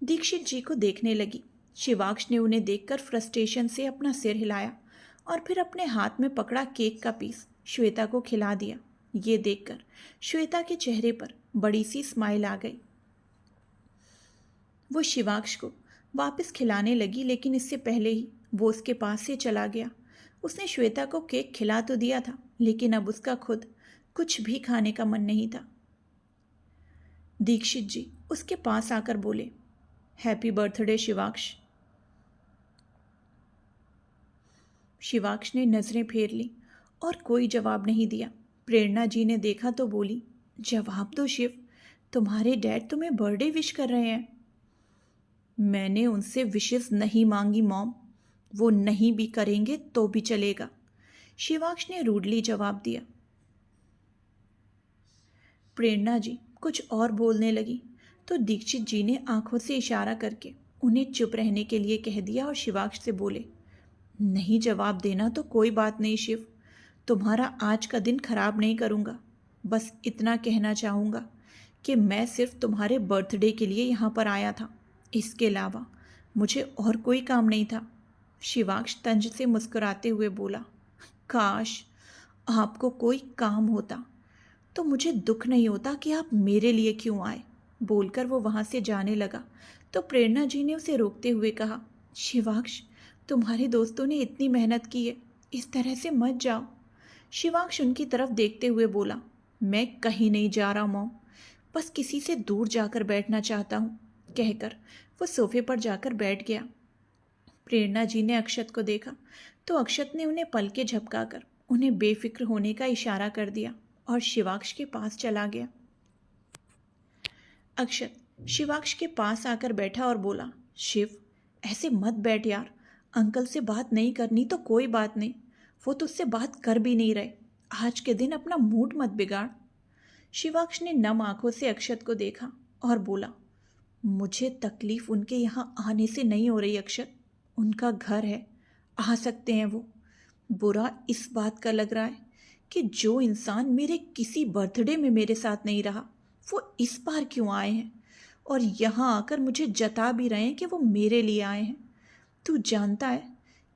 दीक्षित जी को देखने लगी। शिवाक्ष ने उन्हें देखकर फ्रस्ट्रेशन से अपना सिर हिलाया और फिर अपने हाथ में पकड़ा केक का पीस श्वेता को खिला दिया। ये देखकर श्वेता के चेहरे पर बड़ी सी स्माइल आ गई। वो शिवाक्ष को वापस खिलाने लगी, लेकिन इससे पहले ही वो उसके पास से चला गया। उसने श्वेता को केक खिला तो दिया था, लेकिन अब उसका खुद कुछ भी खाने का मन नहीं था। दीक्षित जी उसके पास आकर बोले, हैप्पी बर्थडे शिवाक्ष। शिवाक्ष ने नज़रें फेर ली और कोई जवाब नहीं दिया। प्रेरणा जी ने देखा तो बोली, जवाब दो शिव, तुम्हारे डैड तुम्हें बर्थडे विश कर रहे हैं। मैंने उनसे विशेष नहीं मांगी मॉम, वो नहीं भी करेंगे तो भी चलेगा, शिवाक्ष ने रूडली जवाब दिया। प्रेरणा जी कुछ और बोलने लगी तो दीक्षित जी ने आंखों से इशारा करके उन्हें चुप रहने के लिए कह दिया और शिवाक्ष से बोले, नहीं जवाब देना तो कोई बात नहीं शिव, तुम्हारा आज का दिन खराब नहीं करूँगा। बस इतना कहना चाहूँगा कि मैं सिर्फ तुम्हारे बर्थडे के लिए यहाँ पर आया था, इसके अलावा मुझे और कोई काम नहीं था। शिवाक्ष तंज से मुस्कुराते हुए बोला, काश आपको कोई काम होता तो मुझे दुख नहीं होता कि आप मेरे लिए क्यों आए। बोलकर वो वहाँ से जाने लगा तो प्रेरणा जी ने उसे रोकते हुए कहा, शिवाक्ष तुम्हारे दोस्तों ने इतनी मेहनत की है, इस तरह से मत जाओ। शिवाक्ष उनकी तरफ देखते हुए बोला, मैं कहीं नहीं जा रहा मॉम, बस किसी से दूर जाकर बैठना चाहता हूँ। कहकर वो सोफे पर जाकर बैठ गया। प्रेरणा जी ने अक्षत को देखा तो अक्षत ने उन्हें पलके झपकाकर उन्हें बेफिक्र होने का इशारा कर दिया और शिवाक्ष के पास चला गया। अक्षत शिवाक्ष के पास आकर बैठा और बोला, शिव ऐसे मत बैठ यार, अंकल से बात नहीं करनी तो कोई बात नहीं, वो तुझसे बात कर भी नहीं रहे, आज के दिन अपना मूड मत बिगाड़। शिवाक्ष ने नम आंखों से अक्षत को देखा और बोला, मुझे तकलीफ उनके यहाँ आने से नहीं हो रही अक्षत, उनका घर है, आ सकते हैं वो। बुरा इस बात का लग रहा है कि जो इंसान मेरे किसी बर्थडे में मेरे साथ नहीं रहा वो इस बार क्यों आए हैं और यहाँ आकर मुझे जता भी रहे हैं कि वो मेरे लिए आए हैं। तू जानता है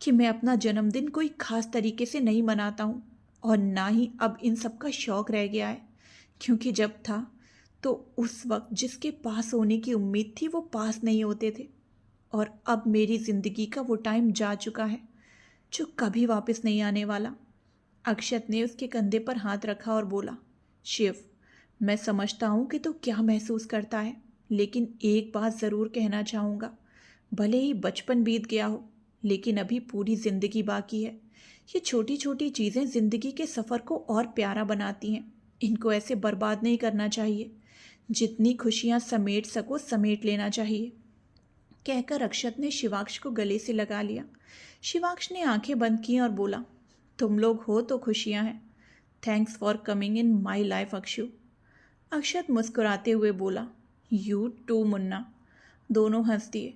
कि मैं अपना जन्मदिन कोई ख़ास तरीके से नहीं मनाता हूँ और ना ही अब इन सब का शौक़ रह गया है, क्योंकि जब था तो उस वक्त जिसके पास होने की उम्मीद थी वो पास नहीं होते थे और अब मेरी ज़िंदगी का वो टाइम जा चुका है जो कभी वापस नहीं आने वाला। अक्षत ने उसके कंधे पर हाथ रखा और बोला, शिव मैं समझता हूँ कि तू क्या महसूस करता है, लेकिन एक बात ज़रूर कहना चाहूँगा। भले ही बचपन बीत गया हो, लेकिन अभी पूरी ज़िंदगी बाकी है। ये छोटी छोटी चीज़ें ज़िंदगी के सफ़र को और प्यारा बनाती हैं। इनको ऐसे बर्बाद नहीं करना चाहिए। जितनी खुशियाँ समेट सको समेट लेना चाहिए। कहकर अक्षत ने शिवाक्ष को गले से लगा लिया। शिवाक्ष ने आंखें बंद की और बोला, तुम लोग हो तो खुशियाँ हैं। Thanks for coming in my life Akshu. Akshat मुस्कुराते हुए बोला, यू टू मुन्ना। दोनों हंस दिए।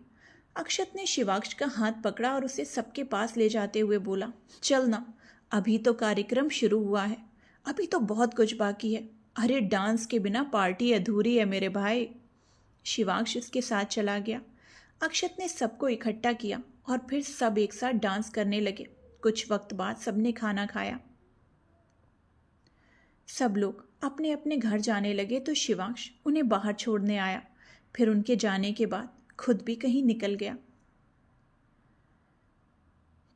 अक्षत ने शिवाक्ष का हाथ पकड़ा और उसे सबके पास ले जाते हुए बोला, चल ना, अभी तो कार्यक्रम शुरू हुआ है, अभी तो बहुत कुछ बाकी है। अरे डांस के बिना पार्टी अधूरी है मेरे भाई। शिवाक्ष उसके साथ चला गया। अक्षत ने सबको इकट्ठा किया और फिर सब एक साथ डांस करने लगे। कुछ वक्त बाद सबने खाना खाया। सब लोग अपने अपने घर जाने लगे तो शिवाक्ष उन्हें बाहर छोड़ने आया। फिर उनके जाने के बाद खुद भी कहीं निकल गया।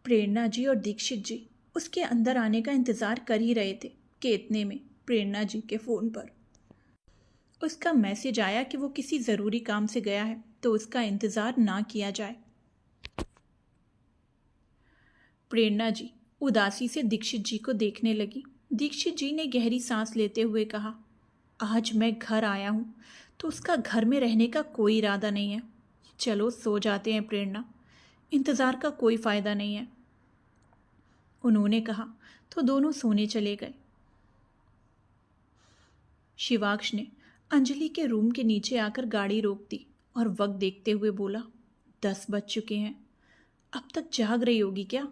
प्रेरणा जी और दीक्षित जी उसके अंदर आने का इंतज़ार कर ही रहे थे कि इतने में प्रेरणा जी के फ़ोन पर उसका मैसेज आया कि वो किसी ज़रूरी काम से गया है तो उसका इंतज़ार ना किया जाए। प्रेरणा जी उदासी से दीक्षित जी को देखने लगी। दीक्षित जी ने गहरी सांस लेते हुए कहा, आज मैं घर आया हूँ तो उसका घर में रहने का कोई इरादा नहीं है। चलो सो जाते हैं प्रेरणा, इंतज़ार का कोई फ़ायदा नहीं है। उन्होंने कहा तो दोनों सोने चले गए। शिवाक्ष ने अंजलि के रूम के नीचे आकर गाड़ी रोक दी और वक्त देखते हुए बोला, 10 बज चुके हैं, अब तक जाग रही होगी क्या?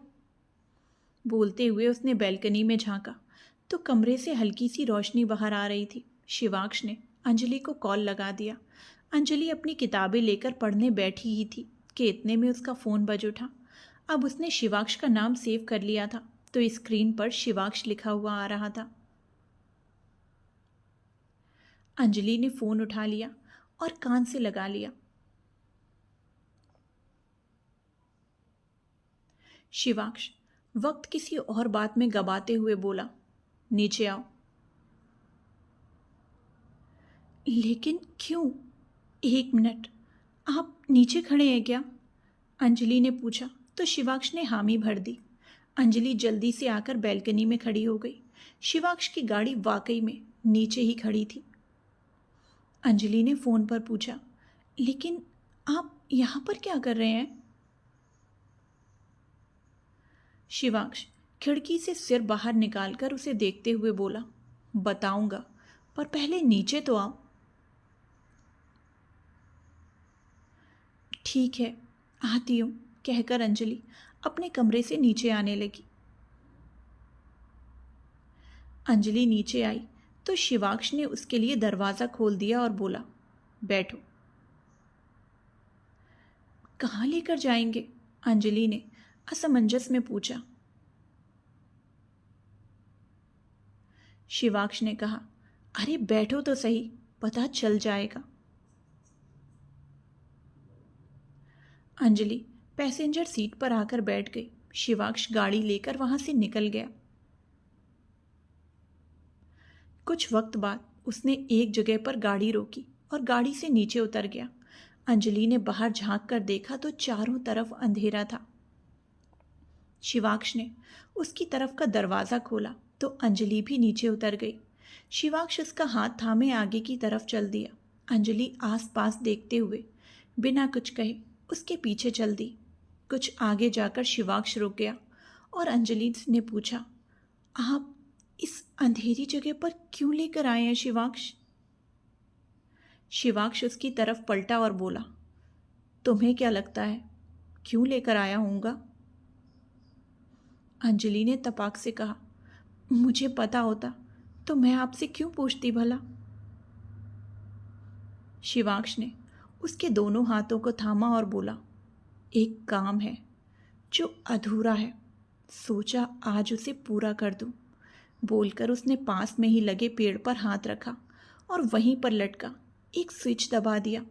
बोलते हुए उसने बैल्कनी में झांका तो कमरे से हल्की सी रोशनी बाहर आ रही थी। शिवाक्ष ने अंजलि को कॉल लगा दिया। अंजलि अपनी किताबें लेकर पढ़ने बैठी ही थी कि इतने में उसका फ़ोन बज उठा। अब उसने शिवाक्ष का नाम सेव कर लिया था तो स्क्रीन पर शिवाक्ष लिखा हुआ आ रहा था। अंजलि ने फ़ोन उठा लिया और कान से लगा लिया। शिवाक्ष वक्त किसी और बात में गवाते हुए बोला, नीचे आओ। लेकिन क्यों? 1 मिनट, आप नीचे खड़े हैं क्या? अंजलि ने पूछा तो शिवाक्ष ने हामी भर दी। अंजलि जल्दी से आकर बैल्कनी में खड़ी हो गई। शिवाक्ष की गाड़ी वाकई में नीचे ही खड़ी थी। अंजलि ने फ़ोन पर पूछा, लेकिन आप यहाँ पर क्या कर रहे हैं? शिवाक्ष खिड़की से सिर बाहर निकालकर उसे देखते हुए बोला, बताऊंगा, पर पहले नीचे तो आओ। ठीक है, आती हूँ, कहकर अंजलि अपने कमरे से नीचे आने लगी। अंजलि नीचे आई तो शिवाक्ष ने उसके लिए दरवाज़ा खोल दिया और बोला, बैठो। कहाँ लेकर जाएंगे? अंजलि ने असमंजस में पूछा। शिवाक्ष ने कहा, अरे बैठो तो सही, पता चल जाएगा। अंजलि पैसेंजर सीट पर आकर बैठ गई। शिवाक्ष गाड़ी लेकर वहां से निकल गया। कुछ वक्त बाद उसने एक जगह पर गाड़ी रोकी और गाड़ी से नीचे उतर गया। अंजलि ने बाहर झांक कर देखा तो चारों तरफ अंधेरा था। शिवाक्ष ने उसकी तरफ का दरवाज़ा खोला तो अंजलि भी नीचे उतर गई। शिवाक्ष उसका हाथ थामे आगे की तरफ चल दिया। अंजलि आसपास देखते हुए बिना कुछ कहे उसके पीछे चल दी। कुछ आगे जाकर शिवाक्ष रुक गया और अंजलि ने पूछा, आप इस अंधेरी जगह पर क्यों लेकर आए हैं शिवाक्ष? शिवाक्ष उसकी तरफ पलटा और बोला, तुम्हें क्या लगता है क्यों लेकर आया हूँगा? अंजलि ने तपाक से कहा, मुझे पता होता तो मैं आपसे क्यों पूछती भला? शिवाक्ष ने उसके दोनों हाथों को थामा और बोला, एक काम है जो अधूरा है, सोचा आज उसे पूरा कर दूं। बोलकर उसने पास में ही लगे पेड़ पर हाथ रखा और वहीं पर लटका एक स्विच दबा दिया।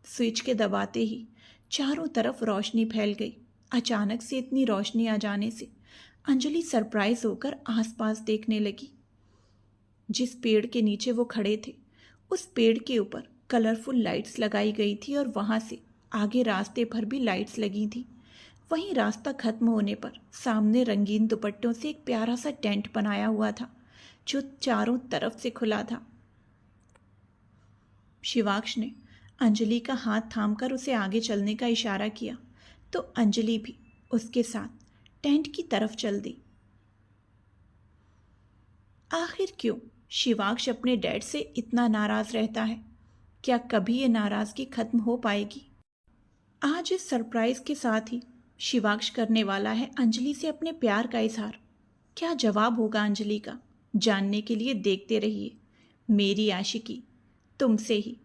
स्विच के दबाते ही चारों तरफ रोशनी फैल गई। अचानक से इतनी रोशनी आ जाने से अंजलि सरप्राइज होकर आसपास देखने लगी। जिस पेड़ के नीचे वो खड़े थे उस पेड़ के ऊपर कलरफुल लाइट्स लगाई गई थी और वहाँ से आगे रास्ते पर भी लाइट्स लगी थी। वहीं रास्ता खत्म होने पर सामने रंगीन दुपट्टों से एक प्यारा सा टेंट बनाया हुआ था जो चारों तरफ से खुला था। शिवाक्ष ने अंजलि का हाथ थामकर उसे आगे चलने का इशारा किया तो अंजलि भी उसके साथ टेंट की तरफ चल दी। आखिर क्यों शिवाक्ष अपने डैड से इतना नाराज रहता है? क्या कभी ये नाराजगी खत्म हो पाएगी? आज इस सरप्राइज के साथ ही शिवाक्ष करने वाला है अंजलि से अपने प्यार का इजहार। क्या जवाब होगा अंजलि का? जानने के लिए देखते रहिए मेरी आशिकी तुमसे ही।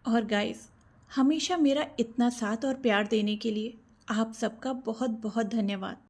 और गाइस, हमेशा मेरा इतना साथ और प्यार देने के लिए आप सबका बहुत बहुत धन्यवाद।